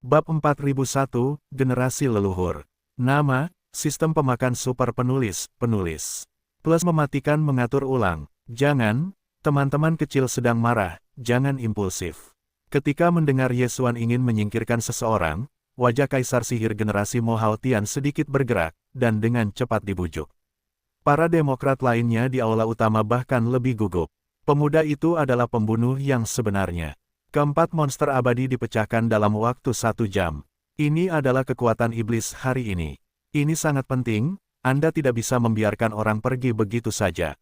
Bab 4001, Generasi Leluhur. Nama, Sistem Pemakan Super Penulis, Plus mematikan mengatur ulang. Jangan, teman-teman kecil sedang marah, jangan impulsif. Ketika mendengar Yesuan ingin menyingkirkan seseorang, wajah Kaisar Sihir generasi Mo Haotian sedikit bergerak, dan dengan cepat dibujuk. Para demokrat lainnya di aula utama bahkan lebih gugup. Pemuda itu adalah pembunuh yang sebenarnya. Keempat monster abadi dipecahkan dalam waktu 1 jam. Ini adalah kekuatan iblis hari ini. Ini sangat penting, Anda tidak bisa membiarkan orang pergi begitu saja.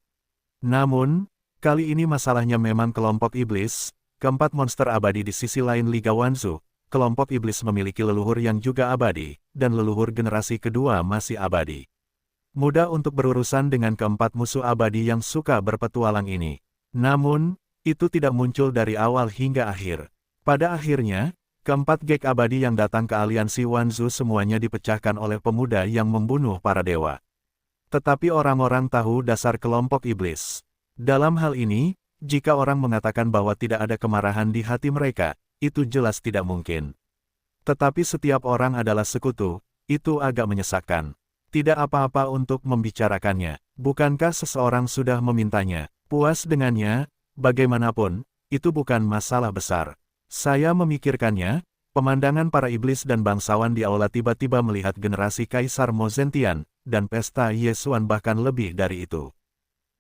Namun, kali ini masalahnya memang kelompok iblis, keempat monster abadi di sisi lain Liga Wanzu. Kelompok iblis memiliki leluhur yang juga abadi, dan leluhur generasi kedua masih abadi. Mudah untuk berurusan dengan keempat musuh abadi yang suka berpetualang ini. Namun, itu tidak muncul dari awal hingga akhir. Pada akhirnya, keempat gek abadi yang datang ke aliansi Wanzu semuanya dipecahkan oleh pemuda yang membunuh para dewa. Tetapi orang-orang tahu dasar kelompok iblis. Dalam hal ini, jika orang mengatakan bahwa tidak ada kemarahan di hati mereka, itu jelas tidak mungkin. Tetapi setiap orang adalah sekutu, itu agak menyesakkan. Tidak apa-apa untuk membicarakannya. Bukankah seseorang sudah memintanya, puas dengannya? Bagaimanapun, itu bukan masalah besar. Saya memikirkannya, pemandangan para iblis dan bangsawan di aula tiba-tiba melihat generasi Kaisar Mo Zentian, dan pesta Yesuan bahkan lebih dari itu.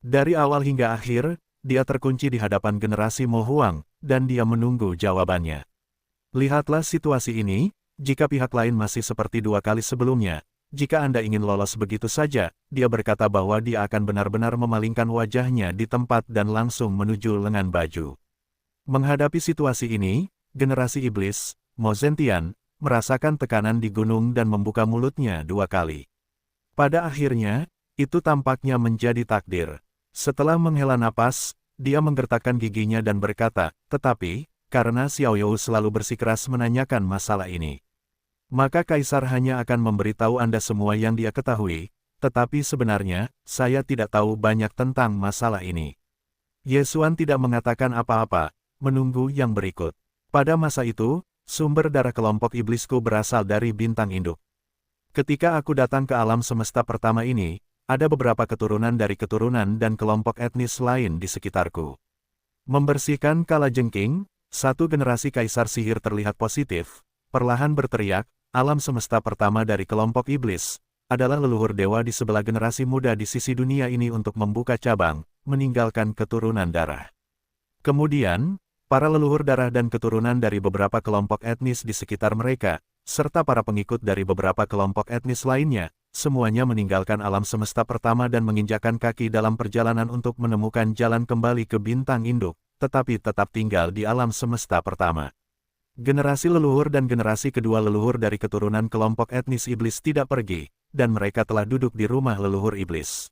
Dari awal hingga akhir, dia terkunci di hadapan generasi Mo Huang, dan dia menunggu jawabannya. Lihatlah situasi ini, jika pihak lain masih seperti 2 kali sebelumnya, jika Anda ingin lolos begitu saja, dia berkata bahwa dia akan benar-benar memalingkan wajahnya di tempat dan langsung menuju lengan baju. Menghadapi situasi ini, generasi iblis, Mo Zentian, merasakan tekanan di gunung dan membuka mulutnya 2 kali. Pada akhirnya, itu tampaknya menjadi takdir. Setelah menghela napas, dia menggertakkan giginya dan berkata, tetapi, karena Xiao You selalu bersikeras menanyakan masalah ini, maka Kaisar hanya akan memberitahu Anda semua yang dia ketahui, tetapi sebenarnya, saya tidak tahu banyak tentang masalah ini. Yesuan tidak mengatakan apa-apa, menunggu yang berikut. Pada masa itu, sumber darah kelompok iblisku berasal dari bintang induk. Ketika aku datang ke alam semesta pertama ini, ada beberapa keturunan dari keturunan dan kelompok etnis lain di sekitarku. Membersihkan kalajengking, satu generasi Kaisar Sihir terlihat positif, perlahan berteriak, alam semesta pertama dari kelompok iblis, adalah leluhur dewa di sebelah generasi muda di sisi dunia ini untuk membuka cabang, meninggalkan keturunan darah. Kemudian, para leluhur darah dan keturunan dari beberapa kelompok etnis di sekitar mereka, serta para pengikut dari beberapa kelompok etnis lainnya, semuanya meninggalkan alam semesta pertama dan menginjakkan kaki dalam perjalanan untuk menemukan jalan kembali ke bintang induk, tetapi tetap tinggal di alam semesta pertama. Generasi leluhur dan generasi kedua leluhur dari keturunan kelompok etnis iblis tidak pergi, dan mereka telah duduk di rumah leluhur iblis.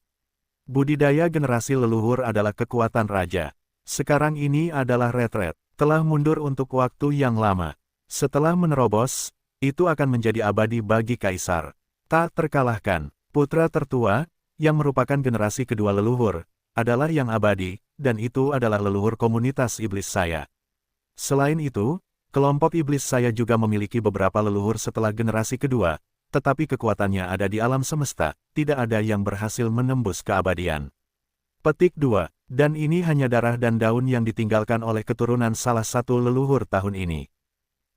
Budidaya generasi leluhur adalah kekuatan raja. Sekarang ini adalah retret, telah mundur untuk waktu yang lama. Setelah menerobos, itu akan menjadi abadi bagi Kaisar. Tak terkalahkan, putra tertua, yang merupakan generasi kedua leluhur, adalah yang abadi, dan itu adalah leluhur komunitas iblis saya. Selain itu, kelompok iblis saya juga memiliki beberapa leluhur setelah generasi kedua, tetapi kekuatannya ada di alam semesta, tidak ada yang berhasil menembus keabadian. Petik 2, dan ini hanya darah dan daun yang ditinggalkan oleh keturunan salah satu leluhur tahun ini.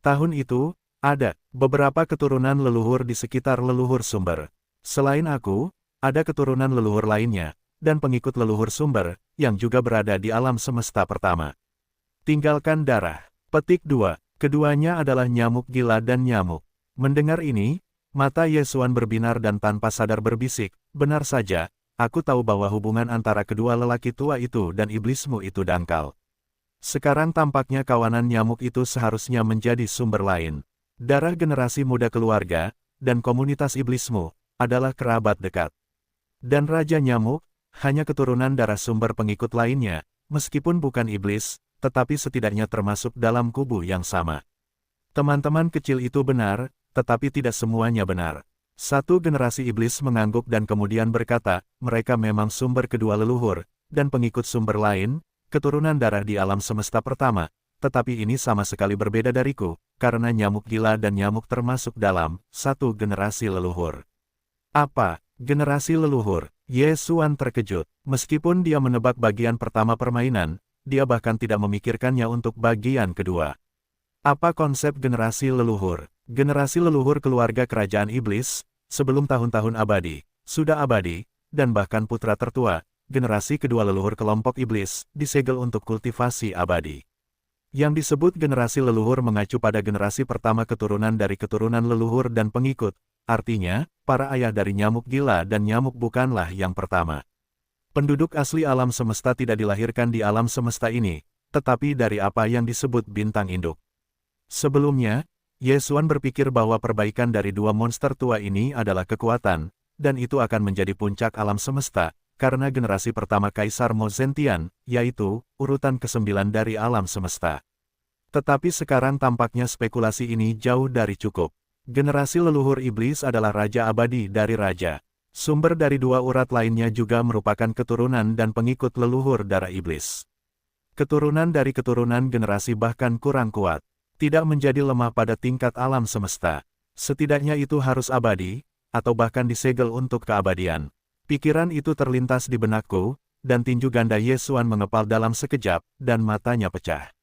Tahun itu, ada beberapa keturunan leluhur di sekitar leluhur sumber. Selain aku, ada keturunan leluhur lainnya, dan pengikut leluhur sumber, yang juga berada di alam semesta pertama. Tinggalkan darah. Petik 2. Keduanya adalah nyamuk gila dan nyamuk. Mendengar ini, mata Yesuan berbinar dan tanpa sadar berbisik, benar saja, aku tahu bahwa hubungan antara kedua lelaki tua itu dan iblismu itu dangkal. Sekarang tampaknya kawanan nyamuk itu seharusnya menjadi sumber lain. Darah generasi muda keluarga, dan komunitas iblismu, adalah kerabat dekat. Dan Raja Nyamuk, hanya keturunan darah sumber pengikut lainnya, meskipun bukan iblis, tetapi setidaknya termasuk dalam kubu yang sama. Teman-teman kecil itu benar, tetapi tidak semuanya benar. Satu generasi iblis mengangguk dan kemudian berkata, mereka memang sumber kedua leluhur, dan pengikut sumber lain, keturunan darah di alam semesta pertama, tetapi ini sama sekali berbeda dariku, karena nyamuk gila dan nyamuk termasuk dalam satu generasi leluhur. Apa? Generasi leluhur? Ye Xuan terkejut. Meskipun dia menebak bagian pertama permainan, dia bahkan tidak memikirkannya untuk bagian kedua. Apa konsep generasi leluhur? Generasi leluhur keluarga kerajaan iblis, sebelum tahun-tahun abadi, sudah abadi, dan bahkan putra tertua, generasi kedua leluhur kelompok iblis, disegel untuk kultivasi abadi. Yang disebut generasi leluhur mengacu pada generasi pertama keturunan dari keturunan leluhur dan pengikut, artinya, para ayah dari nyamuk gila dan nyamuk bukanlah yang pertama. Penduduk asli alam semesta tidak dilahirkan di alam semesta ini, tetapi dari apa yang disebut bintang induk. Sebelumnya, Ye Xuan berpikir bahwa perbaikan dari dua monster tua ini adalah kekuatan, dan itu akan menjadi puncak alam semesta, karena generasi pertama Kaisar Mo Zentian, yaitu urutan ke-9 dari alam semesta. Tetapi sekarang tampaknya spekulasi ini jauh dari cukup. Generasi leluhur iblis adalah raja abadi dari raja. Sumber dari dua urat lainnya juga merupakan keturunan dan pengikut leluhur darah iblis. Keturunan dari keturunan generasi bahkan kurang kuat. Tidak menjadi lemah pada tingkat alam semesta. Setidaknya itu harus abadi, atau bahkan disegel untuk keabadian. Pikiran itu terlintas di benakku, dan tinju ganda Ye Xuan mengepal dalam sekejap, dan matanya pecah.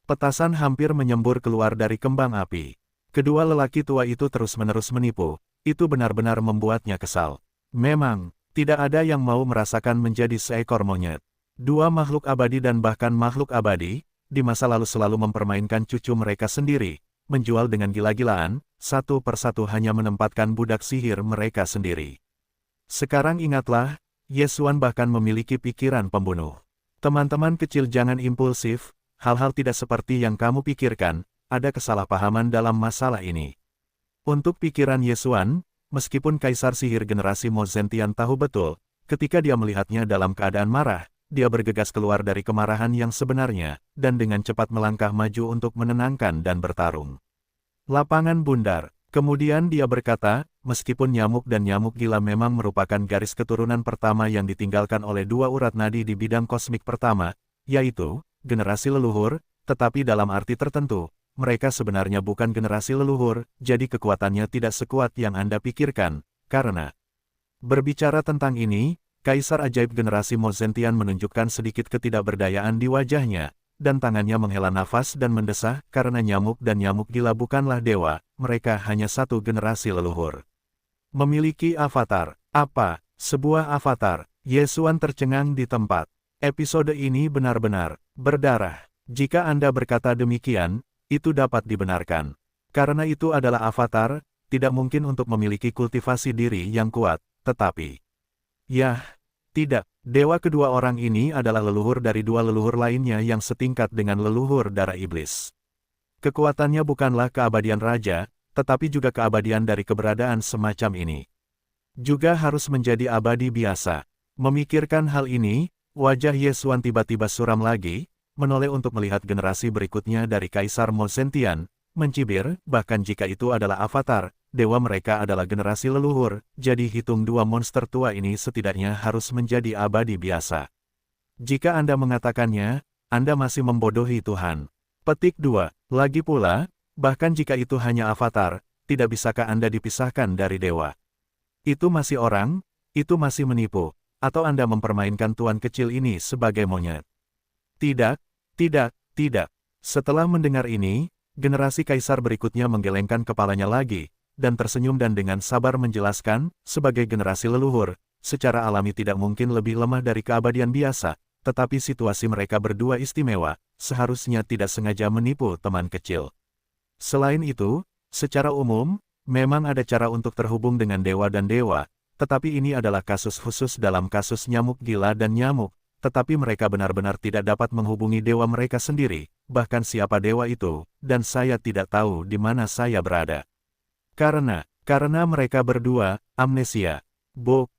Petasan hampir menyembur keluar dari kembang api. Kedua lelaki tua itu terus-menerus menipu, itu benar-benar membuatnya kesal. Memang, tidak ada yang mau merasakan menjadi seekor monyet. Dua makhluk abadi dan bahkan makhluk abadi, di masa lalu selalu mempermainkan cucu mereka sendiri, menjual dengan gila-gilaan, satu persatu hanya menempatkan budak sihir mereka sendiri. Sekarang ingatlah, Ye Xuan bahkan memiliki pikiran pembunuh. Teman-teman kecil jangan impulsif, hal-hal tidak seperti yang kamu pikirkan, ada kesalahpahaman dalam masalah ini. Untuk pikiran Ye Xuan, meskipun Kaisar Sihir generasi Mo Zentian tahu betul, ketika dia melihatnya dalam keadaan marah, dia bergegas keluar dari kemarahan yang sebenarnya, dan dengan cepat melangkah maju untuk menenangkan dan bertarung. Lapangan bundar. Kemudian dia berkata, meskipun nyamuk dan nyamuk gila memang merupakan garis keturunan pertama yang ditinggalkan oleh dua urat nadi di bidang kosmik pertama, yaitu, generasi leluhur, tetapi dalam arti tertentu, mereka sebenarnya bukan generasi leluhur, jadi kekuatannya tidak sekuat yang Anda pikirkan, karena berbicara tentang ini, Kaisar ajaib generasi Mo Zentian menunjukkan sedikit ketidakberdayaan di wajahnya, dan tangannya menghela nafas dan mendesah, karena nyamuk dan nyamuk gila bukanlah dewa, mereka hanya satu generasi leluhur. Memiliki avatar. Apa? Sebuah avatar. Ye Xuan tercengang di tempat. Episode ini benar-benar berdarah. Jika Anda berkata demikian, itu dapat dibenarkan. Karena itu adalah avatar, tidak mungkin untuk memiliki kultivasi diri yang kuat, tetapi yah, tidak. Dewa kedua orang ini adalah leluhur dari dua leluhur lainnya yang setingkat dengan leluhur darah iblis. Kekuatannya bukanlah keabadian raja, tetapi juga keabadian dari keberadaan semacam ini. Juga harus menjadi abadi biasa. Memikirkan hal ini, wajah Ye Xuan tiba-tiba suram lagi, menoleh untuk melihat generasi berikutnya dari Kaisar Mo Zentian, mencibir, bahkan jika itu adalah avatar, dewa mereka adalah generasi leluhur, jadi hitung dua monster tua ini setidaknya harus menjadi abadi biasa. Jika Anda mengatakannya, Anda masih membodohi Tuhan. Petik 2. Lagi pula, bahkan jika itu hanya avatar, tidak bisakah Anda dipisahkan dari dewa? Itu masih orang, itu masih menipu, atau Anda mempermainkan tuan kecil ini sebagai monyet? Tidak, tidak, tidak. Setelah mendengar ini, generasi kaisar berikutnya menggelengkan kepalanya lagi, dan tersenyum dan dengan sabar menjelaskan, sebagai generasi leluhur, secara alami tidak mungkin lebih lemah dari keabadian biasa, tetapi situasi mereka berdua istimewa, seharusnya tidak sengaja menipu teman kecil. Selain itu, secara umum, memang ada cara untuk terhubung dengan dewa dan dewa, tetapi ini adalah kasus khusus dalam kasus nyamuk gila dan nyamuk, tetapi mereka benar-benar tidak dapat menghubungi dewa mereka sendiri, bahkan siapa dewa itu, dan saya tidak tahu di mana saya berada. Karena mereka berdua, amnesia.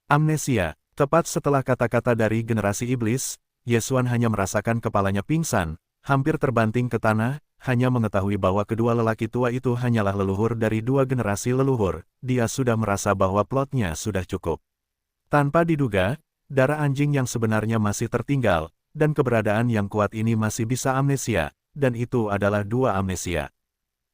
Amnesia. Tepat setelah kata-kata dari generasi iblis, Ye Xuan hanya merasakan kepalanya pingsan, hampir terbanting ke tanah, hanya mengetahui bahwa kedua lelaki tua itu hanyalah leluhur dari dua generasi leluhur, dia sudah merasa bahwa plotnya sudah cukup. Tanpa diduga, darah anjing yang sebenarnya masih tertinggal, dan keberadaan yang kuat ini masih bisa amnesia, dan itu adalah dua amnesia.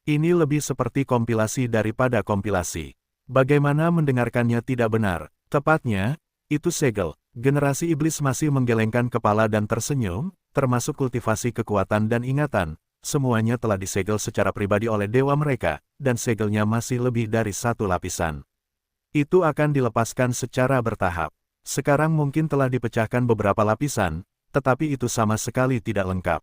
Ini lebih seperti kompilasi daripada kompilasi. Bagaimana mendengarkannya tidak benar? Tepatnya, itu segel. Generasi iblis masih menggelengkan kepala dan tersenyum, termasuk kultivasi kekuatan dan ingatan. Semuanya telah disegel secara pribadi oleh dewa mereka, dan segelnya masih lebih dari satu lapisan. Itu akan dilepaskan secara bertahap. Sekarang mungkin telah dipecahkan beberapa lapisan, tetapi itu sama sekali tidak lengkap.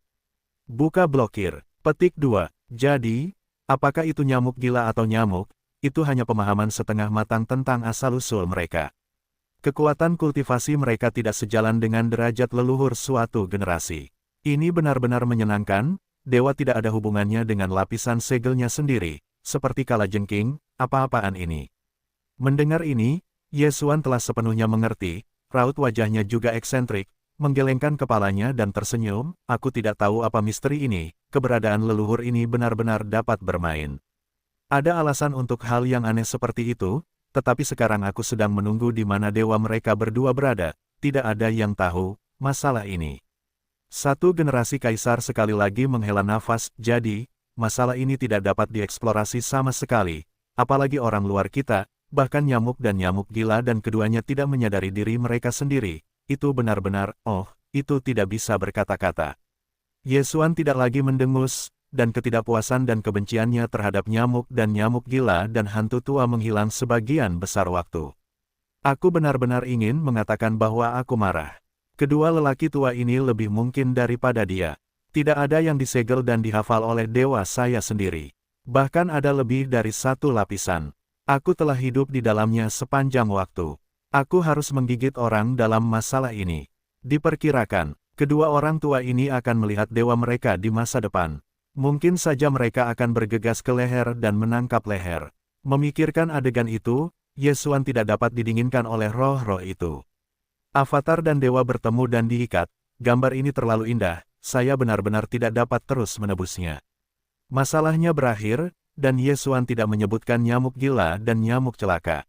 Buka blokir. Petik 2. Jadi, apakah itu nyamuk gila atau nyamuk? Itu hanya pemahaman setengah matang tentang asal-usul mereka. Kekuatan kultivasi mereka tidak sejalan dengan derajat leluhur suatu generasi. Ini benar-benar menyenangkan, dewa tidak ada hubungannya dengan lapisan segelnya sendiri, seperti kalajengking, apa-apaan ini. Mendengar ini, Yesuan telah sepenuhnya mengerti, raut wajahnya juga eksentrik, menggelengkan kepalanya dan tersenyum, aku tidak tahu apa misteri ini, keberadaan leluhur ini benar-benar dapat bermain. Ada alasan untuk hal yang aneh seperti itu, tetapi sekarang aku sedang menunggu di mana dewa mereka berdua berada, tidak ada yang tahu masalah ini. Satu generasi kaisar sekali lagi menghela nafas, jadi, masalah ini tidak dapat dieksplorasi sama sekali, apalagi orang luar kita. Bahkan nyamuk dan nyamuk gila dan keduanya tidak menyadari diri mereka sendiri. Itu benar-benar, itu tidak bisa berkata-kata. Yesuan tidak lagi mendengus, dan ketidakpuasan dan kebenciannya terhadap nyamuk dan nyamuk gila dan hantu tua menghilang sebagian besar waktu. Aku benar-benar ingin mengatakan bahwa aku marah. Kedua lelaki tua ini lebih mungkin daripada dia. Tidak ada yang disegel dan dihafal oleh dewa saya sendiri. Bahkan ada lebih dari satu lapisan. Aku telah hidup di dalamnya sepanjang waktu. Aku harus menggigit orang dalam masalah ini. Diperkirakan, kedua orang tua ini akan melihat dewa mereka di masa depan. Mungkin saja mereka akan bergegas ke leher dan menangkap leher. Memikirkan adegan itu, Yesuan tidak dapat didinginkan oleh roh-roh itu. Avatar dan dewa bertemu dan diikat, gambar ini terlalu indah, saya benar-benar tidak dapat terus menebusnya. Masalahnya berakhir, dan Yesuan tidak menyebutkan nyamuk gila dan nyamuk celaka.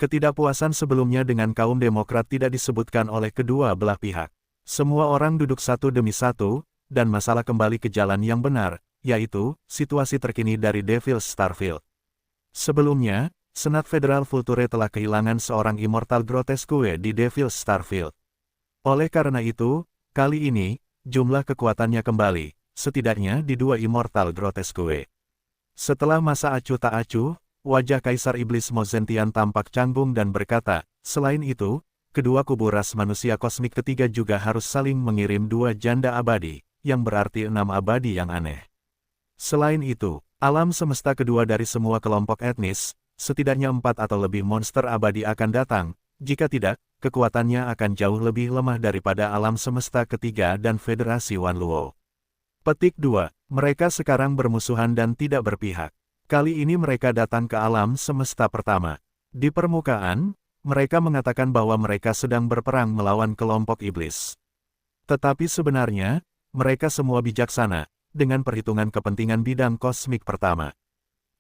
Ketidakpuasan sebelumnya dengan kaum demokrat tidak disebutkan oleh kedua belah pihak. Semua orang duduk satu demi satu, dan masalah kembali ke jalan yang benar, yaitu, situasi terkini dari Devil's Starfield. Sebelumnya, Senat Federal Vulture telah kehilangan seorang Immortal Grotesque di Devil's Starfield. Oleh karena itu, kali ini, jumlah kekuatannya kembali, setidaknya di dua Immortal Grotesque. Setelah masa acuh tak acuh, wajah Kaisar Iblis Mozentian tampak canggung dan berkata, selain itu, kedua kubu ras manusia kosmik ketiga juga harus saling mengirim dua janda abadi, yang berarti 6 abadi yang aneh. Selain itu, alam semesta kedua dari semua kelompok etnis, setidaknya 4 atau lebih monster abadi akan datang, jika tidak, kekuatannya akan jauh lebih lemah daripada alam semesta ketiga dan Federasi Wanluo. Petik 2. Mereka sekarang bermusuhan dan tidak berpihak. Kali ini mereka datang ke alam semesta pertama. Di permukaan, mereka mengatakan bahwa mereka sedang berperang melawan kelompok iblis. Tetapi sebenarnya, mereka semua bijaksana, dengan perhitungan kepentingan bidang kosmik pertama.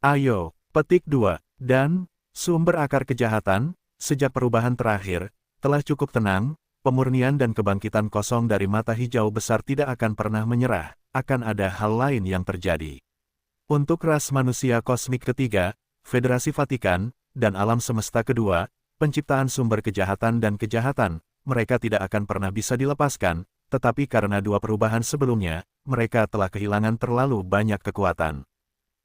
Ayo, petik 2. Dan, sumber akar kejahatan, sejak perubahan terakhir, telah cukup tenang, pemurnian dan kebangkitan kosong dari mata hijau besar tidak akan pernah menyerah. Akan ada hal lain yang terjadi. Untuk ras manusia kosmik ketiga, Federasi Vatikan, dan alam semesta kedua, penciptaan sumber kejahatan dan kejahatan, mereka tidak akan pernah bisa dilepaskan, tetapi karena dua perubahan sebelumnya, mereka telah kehilangan terlalu banyak kekuatan.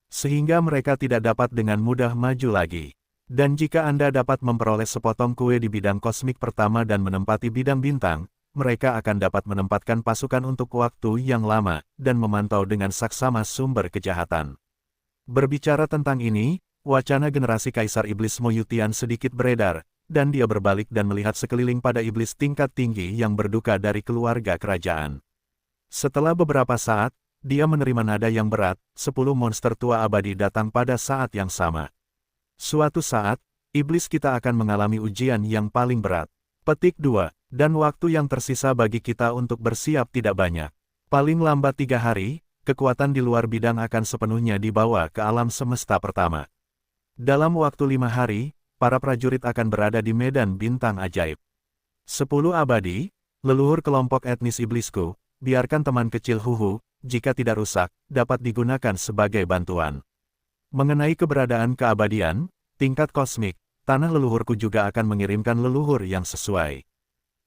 Sehingga mereka tidak dapat dengan mudah maju lagi. Dan jika Anda dapat memperoleh sepotong kue di bidang kosmik pertama dan menempati bidang bintang, mereka akan dapat menempatkan pasukan untuk waktu yang lama, dan memantau dengan saksama sumber kejahatan. Berbicara tentang ini, wacana generasi Kaisar Iblis Moyutian sedikit beredar, dan dia berbalik dan melihat sekeliling pada iblis tingkat tinggi yang berduka dari keluarga kerajaan. Setelah beberapa saat, dia menerima nada yang berat, 10 monster tua abadi datang pada saat yang sama. Suatu saat, iblis kita akan mengalami ujian yang paling berat. Petik 2. Dan waktu yang tersisa bagi kita untuk bersiap tidak banyak. Paling lambat 3 hari, kekuatan di luar bidang akan sepenuhnya dibawa ke alam semesta pertama. Dalam waktu 5 hari, para prajurit akan berada di medan bintang ajaib. 10 abadi, leluhur kelompok etnis iblisku, biarkan teman kecil Huhu, jika tidak rusak, dapat digunakan sebagai bantuan. Mengenai keberadaan keabadian, tingkat kosmik, tanah leluhurku juga akan mengirimkan leluhur yang sesuai.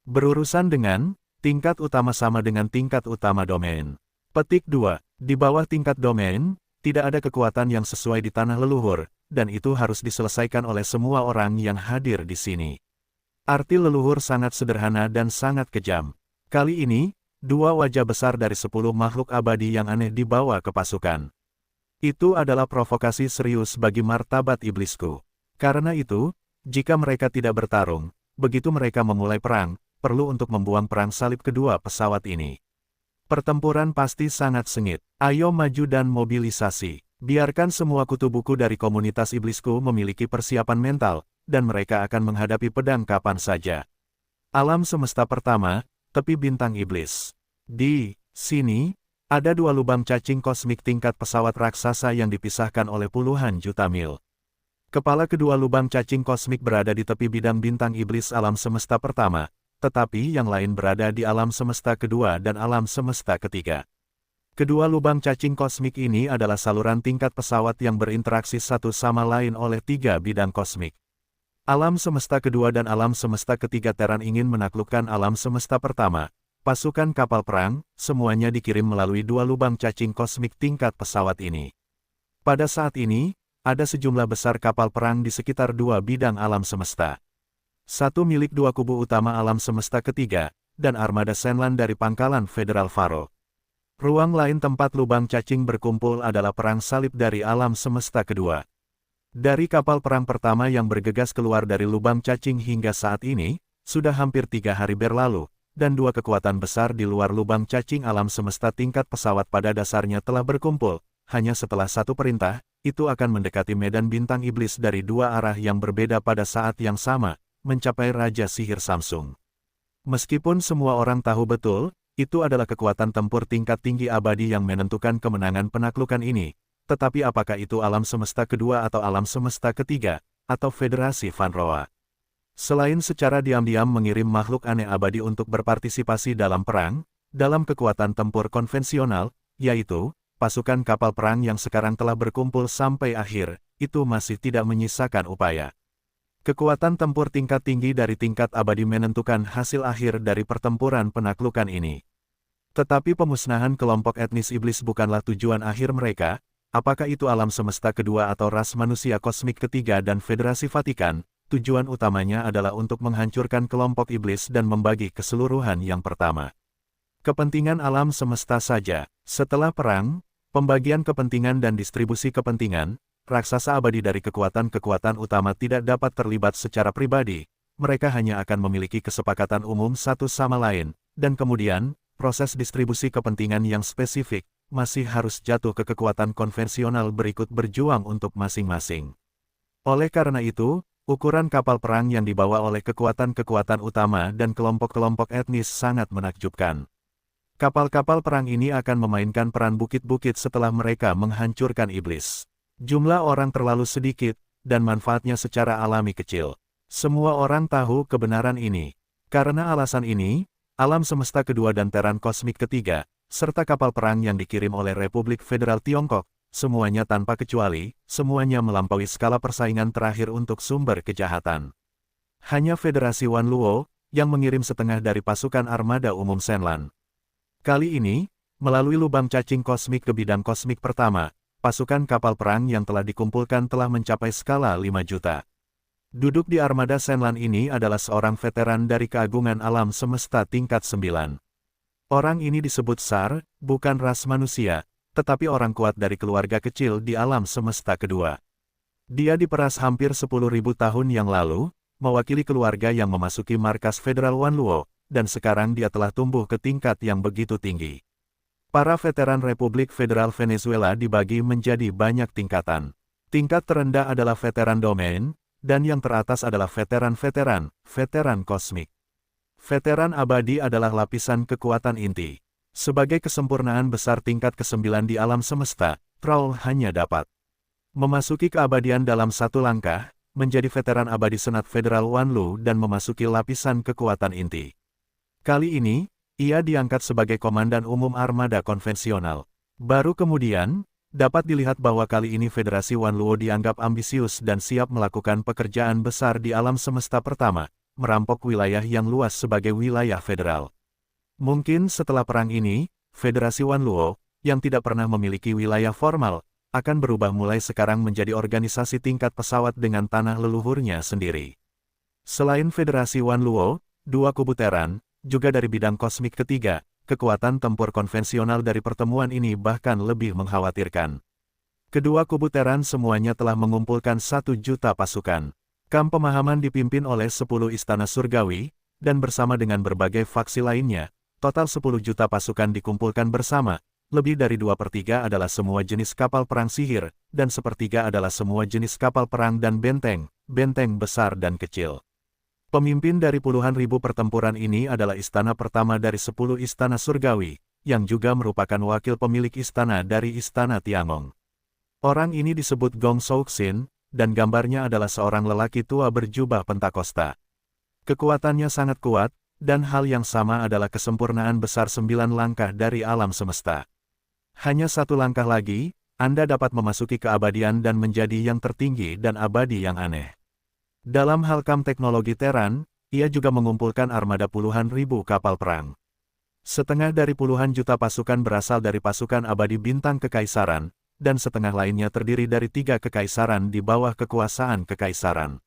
Berurusan dengan, tingkat utama sama dengan tingkat utama domain. Petik 2. Di bawah tingkat domain, tidak ada kekuatan yang sesuai di tanah leluhur, dan itu harus diselesaikan oleh semua orang yang hadir di sini. Arti leluhur sangat sederhana dan sangat kejam. Kali ini, 2 wajah besar dari 10 makhluk abadi yang aneh dibawa ke pasukan. Itu adalah provokasi serius bagi martabat iblisku. Karena itu, jika mereka tidak bertarung, begitu mereka memulai perang, perlu untuk membuang perang salib kedua pesawat ini. Pertempuran pasti sangat sengit. Ayo maju dan mobilisasi. Biarkan semua kutu buku dari komunitas iblisku memiliki persiapan mental, dan mereka akan menghadapi pedang kapan saja. Alam semesta pertama, tepi bintang iblis. Di sini, ada 2 lubang cacing kosmik tingkat pesawat raksasa yang dipisahkan oleh puluhan juta mil. Kepala kedua lubang cacing kosmik berada di tepi bidang bintang iblis alam semesta pertama, tetapi yang lain berada di alam semesta kedua dan alam semesta ketiga. Kedua lubang cacing kosmik ini adalah saluran tingkat pesawat yang berinteraksi satu sama lain oleh 3 bidang kosmik. Alam semesta kedua dan alam semesta ketiga Terran ingin menaklukkan alam semesta pertama. Pasukan kapal perang, semuanya dikirim melalui 2 lubang cacing kosmik tingkat pesawat ini. Pada saat ini, ada sejumlah besar kapal perang di sekitar 2 bidang alam semesta. Satu milik 2 kubu utama alam semesta ketiga, dan armada Senlan dari pangkalan Federal Faro. Ruang lain tempat lubang cacing berkumpul adalah perang salib dari alam semesta kedua. Dari kapal perang pertama yang bergegas keluar dari lubang cacing hingga saat ini, sudah hampir 3 hari berlalu, dan 2 kekuatan besar di luar lubang cacing alam semesta tingkat pesawat pada dasarnya telah berkumpul. Hanya setelah satu perintah, itu akan mendekati medan bintang iblis dari 2 arah yang berbeda pada saat yang sama, mencapai Raja Sihir Samsung. Meskipun semua orang tahu betul, itu adalah kekuatan tempur tingkat tinggi abadi yang menentukan kemenangan penaklukan ini, tetapi apakah itu alam semesta kedua atau alam semesta ketiga, atau Federasi Vanroa? Selain secara diam-diam mengirim makhluk aneh abadi untuk berpartisipasi dalam perang, dalam kekuatan tempur konvensional, yaitu, pasukan kapal perang yang sekarang telah berkumpul sampai akhir, itu masih tidak menyisakan upaya. Kekuatan tempur tingkat tinggi dari tingkat abadi menentukan hasil akhir dari pertempuran penaklukan ini. Tetapi pemusnahan kelompok etnis iblis bukanlah tujuan akhir mereka, apakah itu alam semesta kedua atau ras manusia kosmik ketiga dan Federasi Vatikan, tujuan utamanya adalah untuk menghancurkan kelompok iblis dan membagi keseluruhan yang pertama. Kepentingan alam semesta saja. Setelah perang, pembagian kepentingan dan distribusi kepentingan, raksasa abadi dari kekuatan-kekuatan utama tidak dapat terlibat secara pribadi, mereka hanya akan memiliki kesepakatan umum satu sama lain, dan kemudian, proses distribusi kepentingan yang spesifik, masih harus jatuh ke kekuatan konvensional berikut berjuang untuk masing-masing. Oleh karena itu, ukuran kapal perang yang dibawa oleh kekuatan-kekuatan utama dan kelompok-kelompok etnis sangat menakjubkan. Kapal-kapal perang ini akan memainkan peran bukit-bukit setelah mereka menghancurkan iblis. Jumlah orang terlalu sedikit, dan manfaatnya secara alami kecil. Semua orang tahu kebenaran ini. Karena alasan ini, alam semesta kedua dan Terran kosmik ketiga, serta kapal perang yang dikirim oleh Republik Federal Tiongkok, semuanya tanpa kecuali, semuanya melampaui skala persaingan terakhir untuk sumber kejahatan. Hanya Federasi Wanluo, yang mengirim setengah dari pasukan armada umum Senlan. Kali ini, melalui lubang cacing kosmik ke bidang kosmik pertama, pasukan kapal perang yang telah dikumpulkan telah mencapai skala 5 juta. Duduk di armada Senlan ini adalah seorang veteran dari keagungan alam semesta tingkat 9. Orang ini disebut Sar, bukan ras manusia, tetapi orang kuat dari keluarga kecil di alam semesta kedua. Dia diperas hampir 10.000 tahun yang lalu, mewakili keluarga yang memasuki markas Federal Wanluo, dan sekarang dia telah tumbuh ke tingkat yang begitu tinggi. Para veteran Republik Federal Venezuela dibagi menjadi banyak tingkatan. Tingkat terendah adalah veteran domain, dan yang teratas adalah veteran kosmik. Veteran abadi adalah lapisan kekuatan inti. Sebagai kesempurnaan besar tingkat ke-9 di alam semesta, Troll hanya dapat memasuki keabadian dalam satu langkah, menjadi veteran abadi Senat Federal Wanlu dan memasuki lapisan kekuatan inti. Kali ini, ia diangkat sebagai komandan umum armada konvensional. Baru kemudian, dapat dilihat bahwa kali ini Federasi Wanluo dianggap ambisius dan siap melakukan pekerjaan besar di alam semesta pertama, merampok wilayah yang luas sebagai wilayah federal. Mungkin setelah perang ini, Federasi Wanluo, yang tidak pernah memiliki wilayah formal, akan berubah mulai sekarang menjadi organisasi tingkat pesawat dengan tanah leluhurnya sendiri. Selain Federasi Wanluo, dua kubu Terran, juga dari bidang kosmik ketiga, kekuatan tempur konvensional dari pertemuan ini bahkan lebih mengkhawatirkan. Kedua kubu Terran semuanya telah mengumpulkan 1 juta pasukan. Kamp pemahaman dipimpin oleh 10 istana surgawi, dan bersama dengan berbagai faksi lainnya, total 10 juta pasukan dikumpulkan bersama. Lebih dari 2/3 adalah semua jenis kapal perang sihir, dan 1/3 adalah semua jenis kapal perang dan benteng besar dan kecil. Pemimpin dari puluhan ribu pertempuran ini adalah istana pertama dari 10 istana surgawi, yang juga merupakan wakil pemilik istana dari istana Tiangong. Orang ini disebut Gong Souxin, dan gambarnya adalah seorang lelaki tua berjubah pentakosta. Kekuatannya sangat kuat, dan hal yang sama adalah kesempurnaan besar 9 langkah dari alam semesta. Hanya 1 langkah lagi, Anda dapat memasuki keabadian dan menjadi yang tertinggi dan abadi yang aneh. Dalam hal kamp teknologi Terran, ia juga mengumpulkan armada puluhan ribu kapal perang. Setengah dari puluhan juta pasukan berasal dari pasukan abadi bintang kekaisaran, dan setengah lainnya terdiri dari 3 kekaisaran di bawah kekuasaan kekaisaran.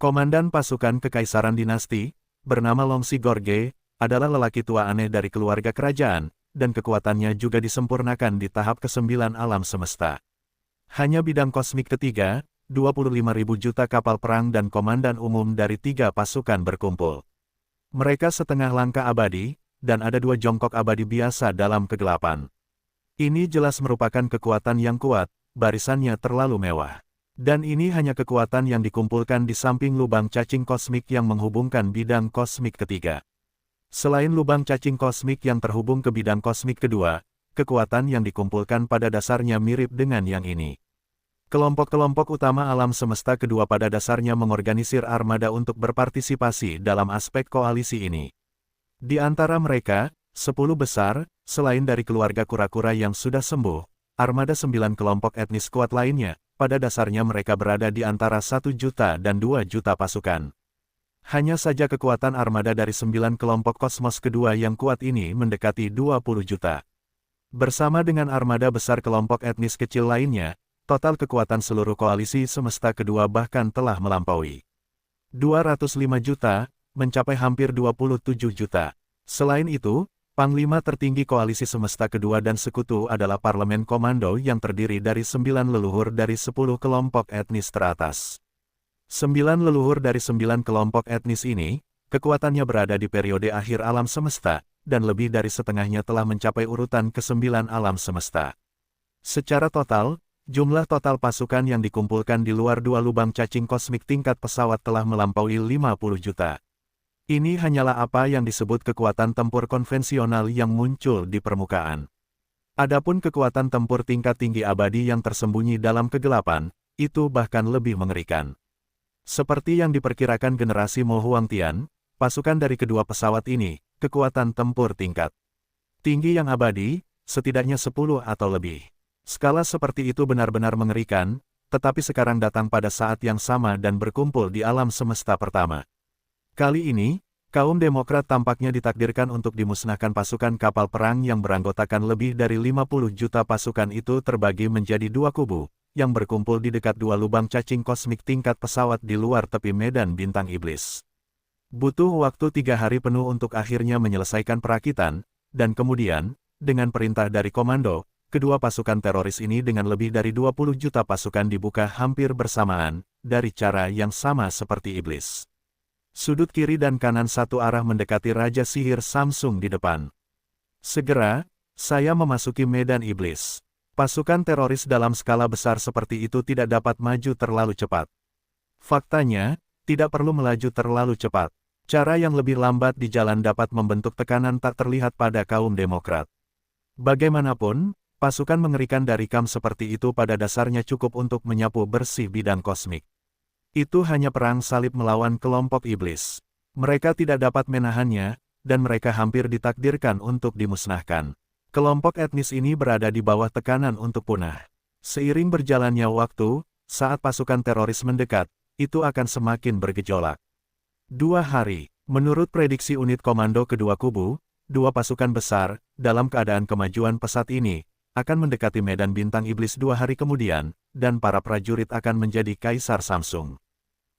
Komandan pasukan kekaisaran dinasti, bernama Longxi Gorge, adalah lelaki tua aneh dari keluarga kerajaan, dan kekuatannya juga disempurnakan di tahap ke-9 alam semesta. Hanya bidang kosmik ketiga, 25.000 juta kapal perang dan komandan umum dari 3 pasukan berkumpul. Mereka setengah langkah abadi, dan ada 2 jongkok abadi biasa dalam kegelapan. Ini jelas merupakan kekuatan yang kuat, barisannya terlalu mewah. Dan ini hanya kekuatan yang dikumpulkan di samping lubang cacing kosmik yang menghubungkan bidang kosmik ketiga. Selain lubang cacing kosmik yang terhubung ke bidang kosmik kedua, kekuatan yang dikumpulkan pada dasarnya mirip dengan yang ini. Kelompok-kelompok utama alam semesta kedua pada dasarnya mengorganisir armada untuk berpartisipasi dalam aspek koalisi ini. Di antara mereka, 10 besar, selain dari keluarga kura-kura yang sudah sembuh, armada 9 kelompok etnis kuat lainnya, pada dasarnya mereka berada di antara 1 juta dan 2 juta pasukan. Hanya saja kekuatan armada dari 9 kelompok kosmos kedua yang kuat ini mendekati 20 juta. Bersama dengan armada besar kelompok etnis kecil lainnya, total kekuatan seluruh koalisi semesta kedua bahkan telah melampaui 205 juta, mencapai hampir 27 juta. Selain itu, Panglima tertinggi koalisi semesta kedua dan sekutu adalah Parlemen Komando yang terdiri dari 9 leluhur dari 10 kelompok etnis teratas. 9 leluhur dari 9 kelompok etnis ini, kekuatannya berada di periode akhir alam semesta, dan lebih dari setengahnya telah mencapai urutan ke-9 alam semesta. Secara total, jumlah total pasukan yang dikumpulkan di luar 2 lubang cacing kosmik tingkat pesawat telah melampaui 50 juta. Ini hanyalah apa yang disebut kekuatan tempur konvensional yang muncul di permukaan. Adapun kekuatan tempur tingkat tinggi abadi yang tersembunyi dalam kegelapan, itu bahkan lebih mengerikan. Seperti yang diperkirakan generasi Mo Huangtian, pasukan dari kedua pesawat ini, kekuatan tempur tingkat tinggi yang abadi, setidaknya 10 atau lebih. Skala seperti itu benar-benar mengerikan, tetapi sekarang datang pada saat yang sama dan berkumpul di alam semesta pertama. Kali ini, kaum Demokrat tampaknya ditakdirkan untuk dimusnahkan. Pasukan kapal perang yang beranggotakan lebih dari 50 juta pasukan itu terbagi menjadi 2 kubu, yang berkumpul di dekat 2 lubang cacing kosmik tingkat pesawat di luar tepi medan bintang iblis. Butuh waktu 3 hari penuh untuk akhirnya menyelesaikan perakitan, dan kemudian, dengan perintah dari komando, kedua pasukan teroris ini dengan lebih dari 20 juta pasukan dibuka hampir bersamaan, dari cara yang sama seperti iblis. Sudut kiri dan kanan satu arah mendekati Raja Sihir Samsung di depan. Segera, saya memasuki medan iblis. Pasukan teroris dalam skala besar seperti itu tidak dapat maju terlalu cepat. Faktanya, tidak perlu melaju terlalu cepat. Cara yang lebih lambat di jalan dapat membentuk tekanan tak terlihat pada kaum Demokrat. Bagaimanapun, pasukan mengerikan dari kamp seperti itu pada dasarnya cukup untuk menyapu bersih bidang kosmik. Itu hanya perang salib melawan kelompok iblis. Mereka tidak dapat menahannya, dan mereka hampir ditakdirkan untuk dimusnahkan. Kelompok etnis ini berada di bawah tekanan untuk punah. Seiring berjalannya waktu, saat pasukan teroris mendekat, itu akan semakin bergejolak. 2 hari, menurut prediksi unit komando kedua kubu, dua pasukan besar, dalam keadaan kemajuan pesat ini, akan mendekati medan bintang iblis 2 hari kemudian, dan para prajurit akan menjadi Kaisar Samsung.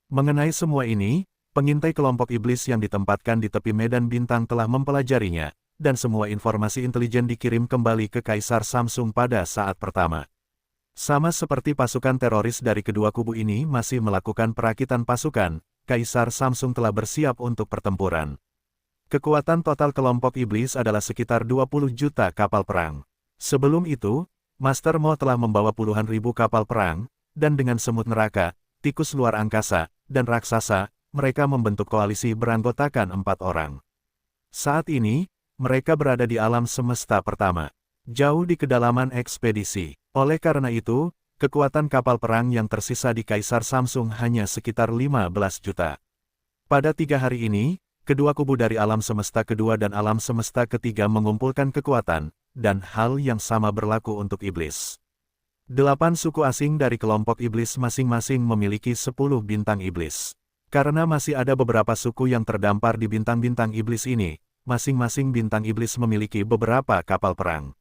Mengenai semua ini, pengintai kelompok iblis yang ditempatkan di tepi medan bintang telah mempelajarinya, dan semua informasi intelijen dikirim kembali ke Kaisar Samsung pada saat pertama. Sama seperti pasukan teroris dari kedua kubu ini masih melakukan perakitan pasukan, Kaisar Samsung telah bersiap untuk pertempuran. Kekuatan total kelompok iblis adalah sekitar 20 juta kapal perang. Sebelum itu, Master Mo telah membawa puluhan ribu kapal perang, dan dengan semut neraka, tikus luar angkasa, dan raksasa, mereka membentuk koalisi beranggotakan 4 orang. Saat ini, mereka berada di alam semesta pertama, jauh di kedalaman ekspedisi. Oleh karena itu, kekuatan kapal perang yang tersisa di Kaisar Samsung hanya sekitar 15 juta. Pada 3 hari ini, kedua kubu dari alam semesta kedua dan alam semesta ketiga mengumpulkan kekuatan, dan hal yang sama berlaku untuk iblis. 8 suku asing dari kelompok iblis masing-masing memiliki 10 bintang iblis. Karena masih ada beberapa suku yang terdampar di bintang-bintang iblis ini, masing-masing bintang iblis memiliki beberapa kapal perang.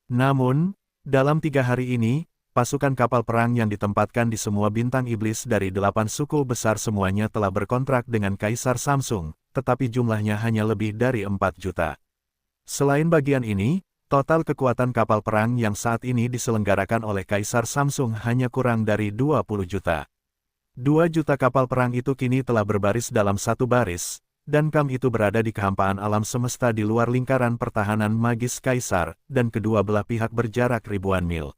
Namun, dalam 3 hari ini, pasukan kapal perang yang ditempatkan di semua bintang iblis dari 8 suku besar semuanya telah berkontrak dengan Kaisar Samsung, tetapi jumlahnya hanya lebih dari 4 juta. Selain bagian ini, total kekuatan kapal perang yang saat ini diselenggarakan oleh Kaisar Samsung hanya kurang dari 20 juta. 2 juta kapal perang itu kini telah berbaris dalam satu baris, dan kam itu berada di kehampaan alam semesta di luar lingkaran pertahanan magis Kaisar, dan kedua belah pihak berjarak ribuan mil.